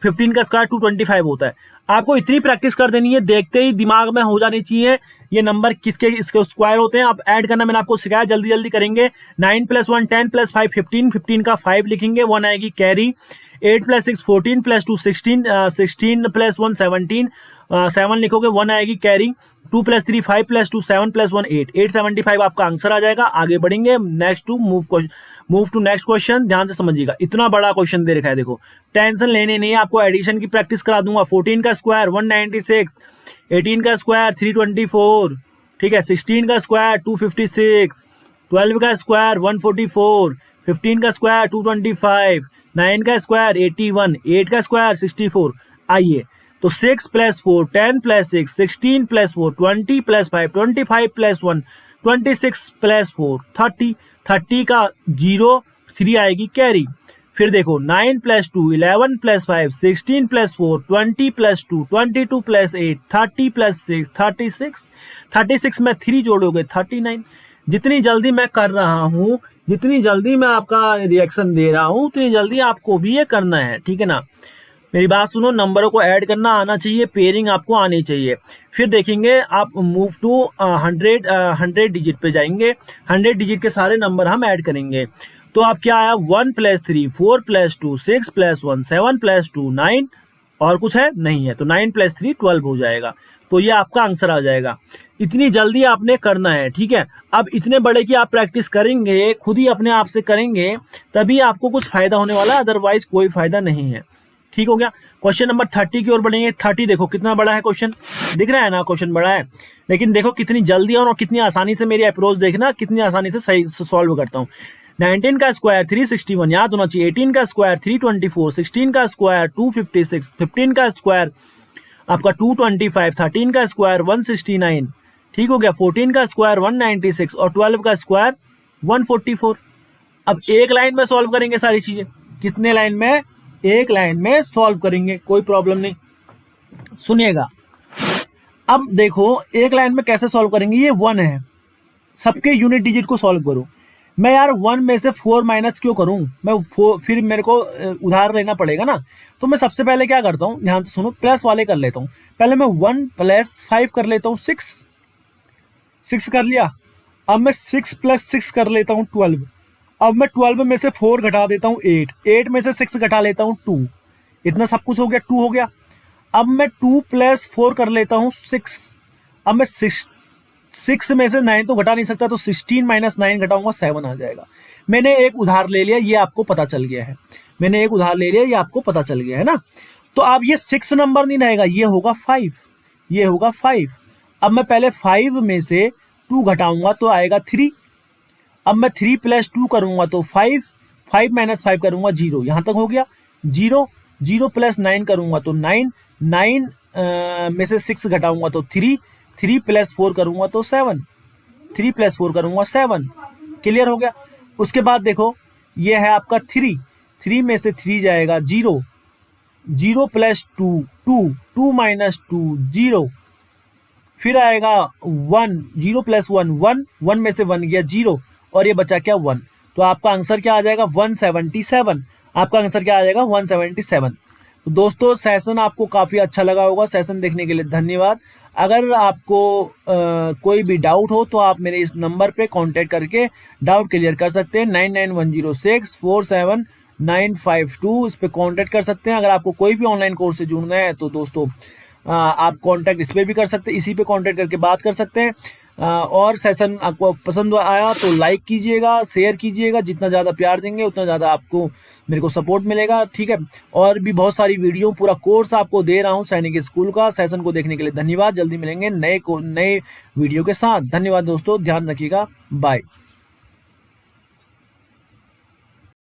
15 का स्क्वायर 225 होता है। आपको इतनी प्रैक्टिस कर देनी है, देखते ही दिमाग में हो जानी चाहिए ये नंबर किसके इसके स्क्वायर होते हैं। आप ऐड करना मैंने आपको सिखाया, जल्दी जल्दी करेंगे। 9 + 1 10 + 5 15, 15 का 5 लिखेंगे, 1 आएगी कैरी। 8 + 6 14 + 2 16 16 + 1 17 7 लिखोगे 1 आएगी कैरी। 2 + 3 5 + 2 7 + 1 8 875 आपका आंसर आ जाएगा। आगे बढ़ेंगे next to move to next question. ध्यान से समझिएगा, इतना बड़ा क्वेश्चन दे रखा है, देखो टेंशन लेने नहीं है, आपको एडिशन की प्रैक्टिस करा दूंगा। 14 का स्क्वायर 196, 18 का स्क्वायर 324, ठीक है, 16 का स्क्वायर 256, 12 का स्क्वायर 144, 15 का स्क्वायर 225, 9 का स्क्वायर 81, 8 का स्क्वायर 64। आइए तो 6 + 4 10 + 6 16 + 4 20 + 5 25 + 1 26 + 4 30 30 का 0 3 आएगी कैरी। फिर देखो 9 + 2 11 + 5 16 + 4 20 + 2 22 + 8 30 + 6 36 36 में 3 जोड़ोगे 39। जितनी जल्दी मैं कर रहा हूँ, जितनी जल्दी मैं आपका रिएक्शन दे रहा हूँ, उतनी जल्दी आपको भी ये करना है, ठीक है ना। मेरी बात सुनो, नंबरों को ऐड करना आना चाहिए, पेयरिंग आपको आनी चाहिए। फिर देखेंगे आप मूव टू 100 डिजिट पे जाएंगे, 100 डिजिट के सारे नंबर हम ऐड करेंगे। तो आप क्या आया 1 + 3 4 + 2 6 + 1 7 + 2 9 और कुछ है नहीं है, तो 9 + 3 12 हो जाएगा। तो ये आपका आंसर आ जाएगा। इतनी जल्दी आपने करना है, ठीक है। अब इतने बड़े की आप प्रैक्टिस करेंगे, खुद ही अपने आप से करेंगे, तभी आपको कुछ फायदा होने वाला है, अदरवाइज कोई फायदा नहीं है। ठीक हो गया। क्वेश्चन नंबर 30 की ओर बढ़ेंगे। 30 देखो कितना बड़ा है क्वेश्चन, दिख रहा है ना, क्वेश्चन बड़ा है, लेकिन देखो कितनी जल्दी और कितनी आसानी से मेरी अप्रोच देखना, कितनी आसानी से सही सॉल्व करता हूँ। 19 का स्क्वायर 361 याद होना चाहिए, 18 का स्क्वायर 324, 16 का स्क्वायर 256, 15 का स्क्वायर आपका 225, 13 का स्क्वायर 169, ठीक हो गया, 14 का स्क्वायर 196 और 12 का स्क्वायर 144। अब एक लाइन में सॉल्व करेंगे सारी चीजें। कितने लाइन में? एक लाइन में सॉल्व करेंगे, कोई प्रॉब्लम नहीं। सुनिएगा, अब देखो एक लाइन में कैसे सॉल्व करेंगे। ये 1 है, सबके यूनिट डिजिट को सॉल्व करो। मैं यार 1 में से 4 माइनस क्यों करूं, मैं फिर मेरे को उधार लेना पड़ेगा ना। तो मैं सबसे पहले क्या करता हूं, ध्यान से सुनो, प्लस वाले कर लेता हूं। पहले मैं 1 + 5 कर लेता हूं, 6 कर लिया। अब मैं 6 + 6 कर लेता हूं 12। अब मैं 12 में से 4 घटा देता हूं 8 में से 6 घटा लेता हूं 2। इतना सब कुछ हो गया, 2 हो गया। अब मैं 2 + 4 कर लेता हूं 6। अब मैं 6 में से 9 तो घटा नहीं सकता, तो 16 - 9 घटाऊंगा 7 आ जाएगा। मैंने एक उधार ले लिया, ये आपको पता चल गया है। मैंने एक उधार ले लिया, ये आपको पता चल गया है ना। तो अब ये 6 नंबर नहीं रहेगा, ये होगा 5, ये होगा 5। अब मैं पहले 5 में से 2 घटाऊंगा तो आएगा 3। अब मैं 3 + 2 करूंगा तो 5, 5 - 5 करूंगा 0, यहां तक हो गया 0। 0 + 9 करूंगा तो 9, 9 में से 6 घटाऊंगा तो 3, 3 + 4 करूंगा तो 7, 3 + 4 करूंगा 7। क्लियर हो गया। उसके बाद देखो ये है आपका 3, 3 में से 3 जाएगा 0, 0 + 2 2, 2 - 2 0, फिर आएगा 1, 0 + 1 1, 1 में से 1 गया 0 और ये बचा क्या 1। तो आपका आंसर क्या आ जाएगा 177। आपका आंसर क्या आ जाएगा 177। तो दोस्तों सेशन आपको काफ़ी अच्छा लगा होगा। सेशन देखने के लिए धन्यवाद। अगर आपको कोई भी डाउट हो तो आप मेरे इस नंबर पे कांटेक्ट करके डाउट क्लियर कर सकते हैं। 9910647952 इस पे कांटेक्ट कर सकते हैं। अगर आपको कोई भी ऑनलाइन कोर्स से जुड़ना है तो दोस्तों आप कांटेक्ट इस पर भी कर सकते हैं, इसी पे कांटेक्ट करके बात कर सकते हैं। और सेशन आपको पसंद आया तो लाइक कीजिएगा, शेयर कीजिएगा। जितना ज़्यादा प्यार देंगे उतना ज़्यादा आपको मेरे को सपोर्ट मिलेगा, ठीक है। और भी बहुत सारी वीडियो, पूरा कोर्स आपको दे रहा हूँ सैनिक स्कूल का। सेशन को देखने के लिए धन्यवाद। जल्दी मिलेंगे नए वीडियो के साथ। धन्यवाद दोस्तों, ध्यान रखिएगा, बाय।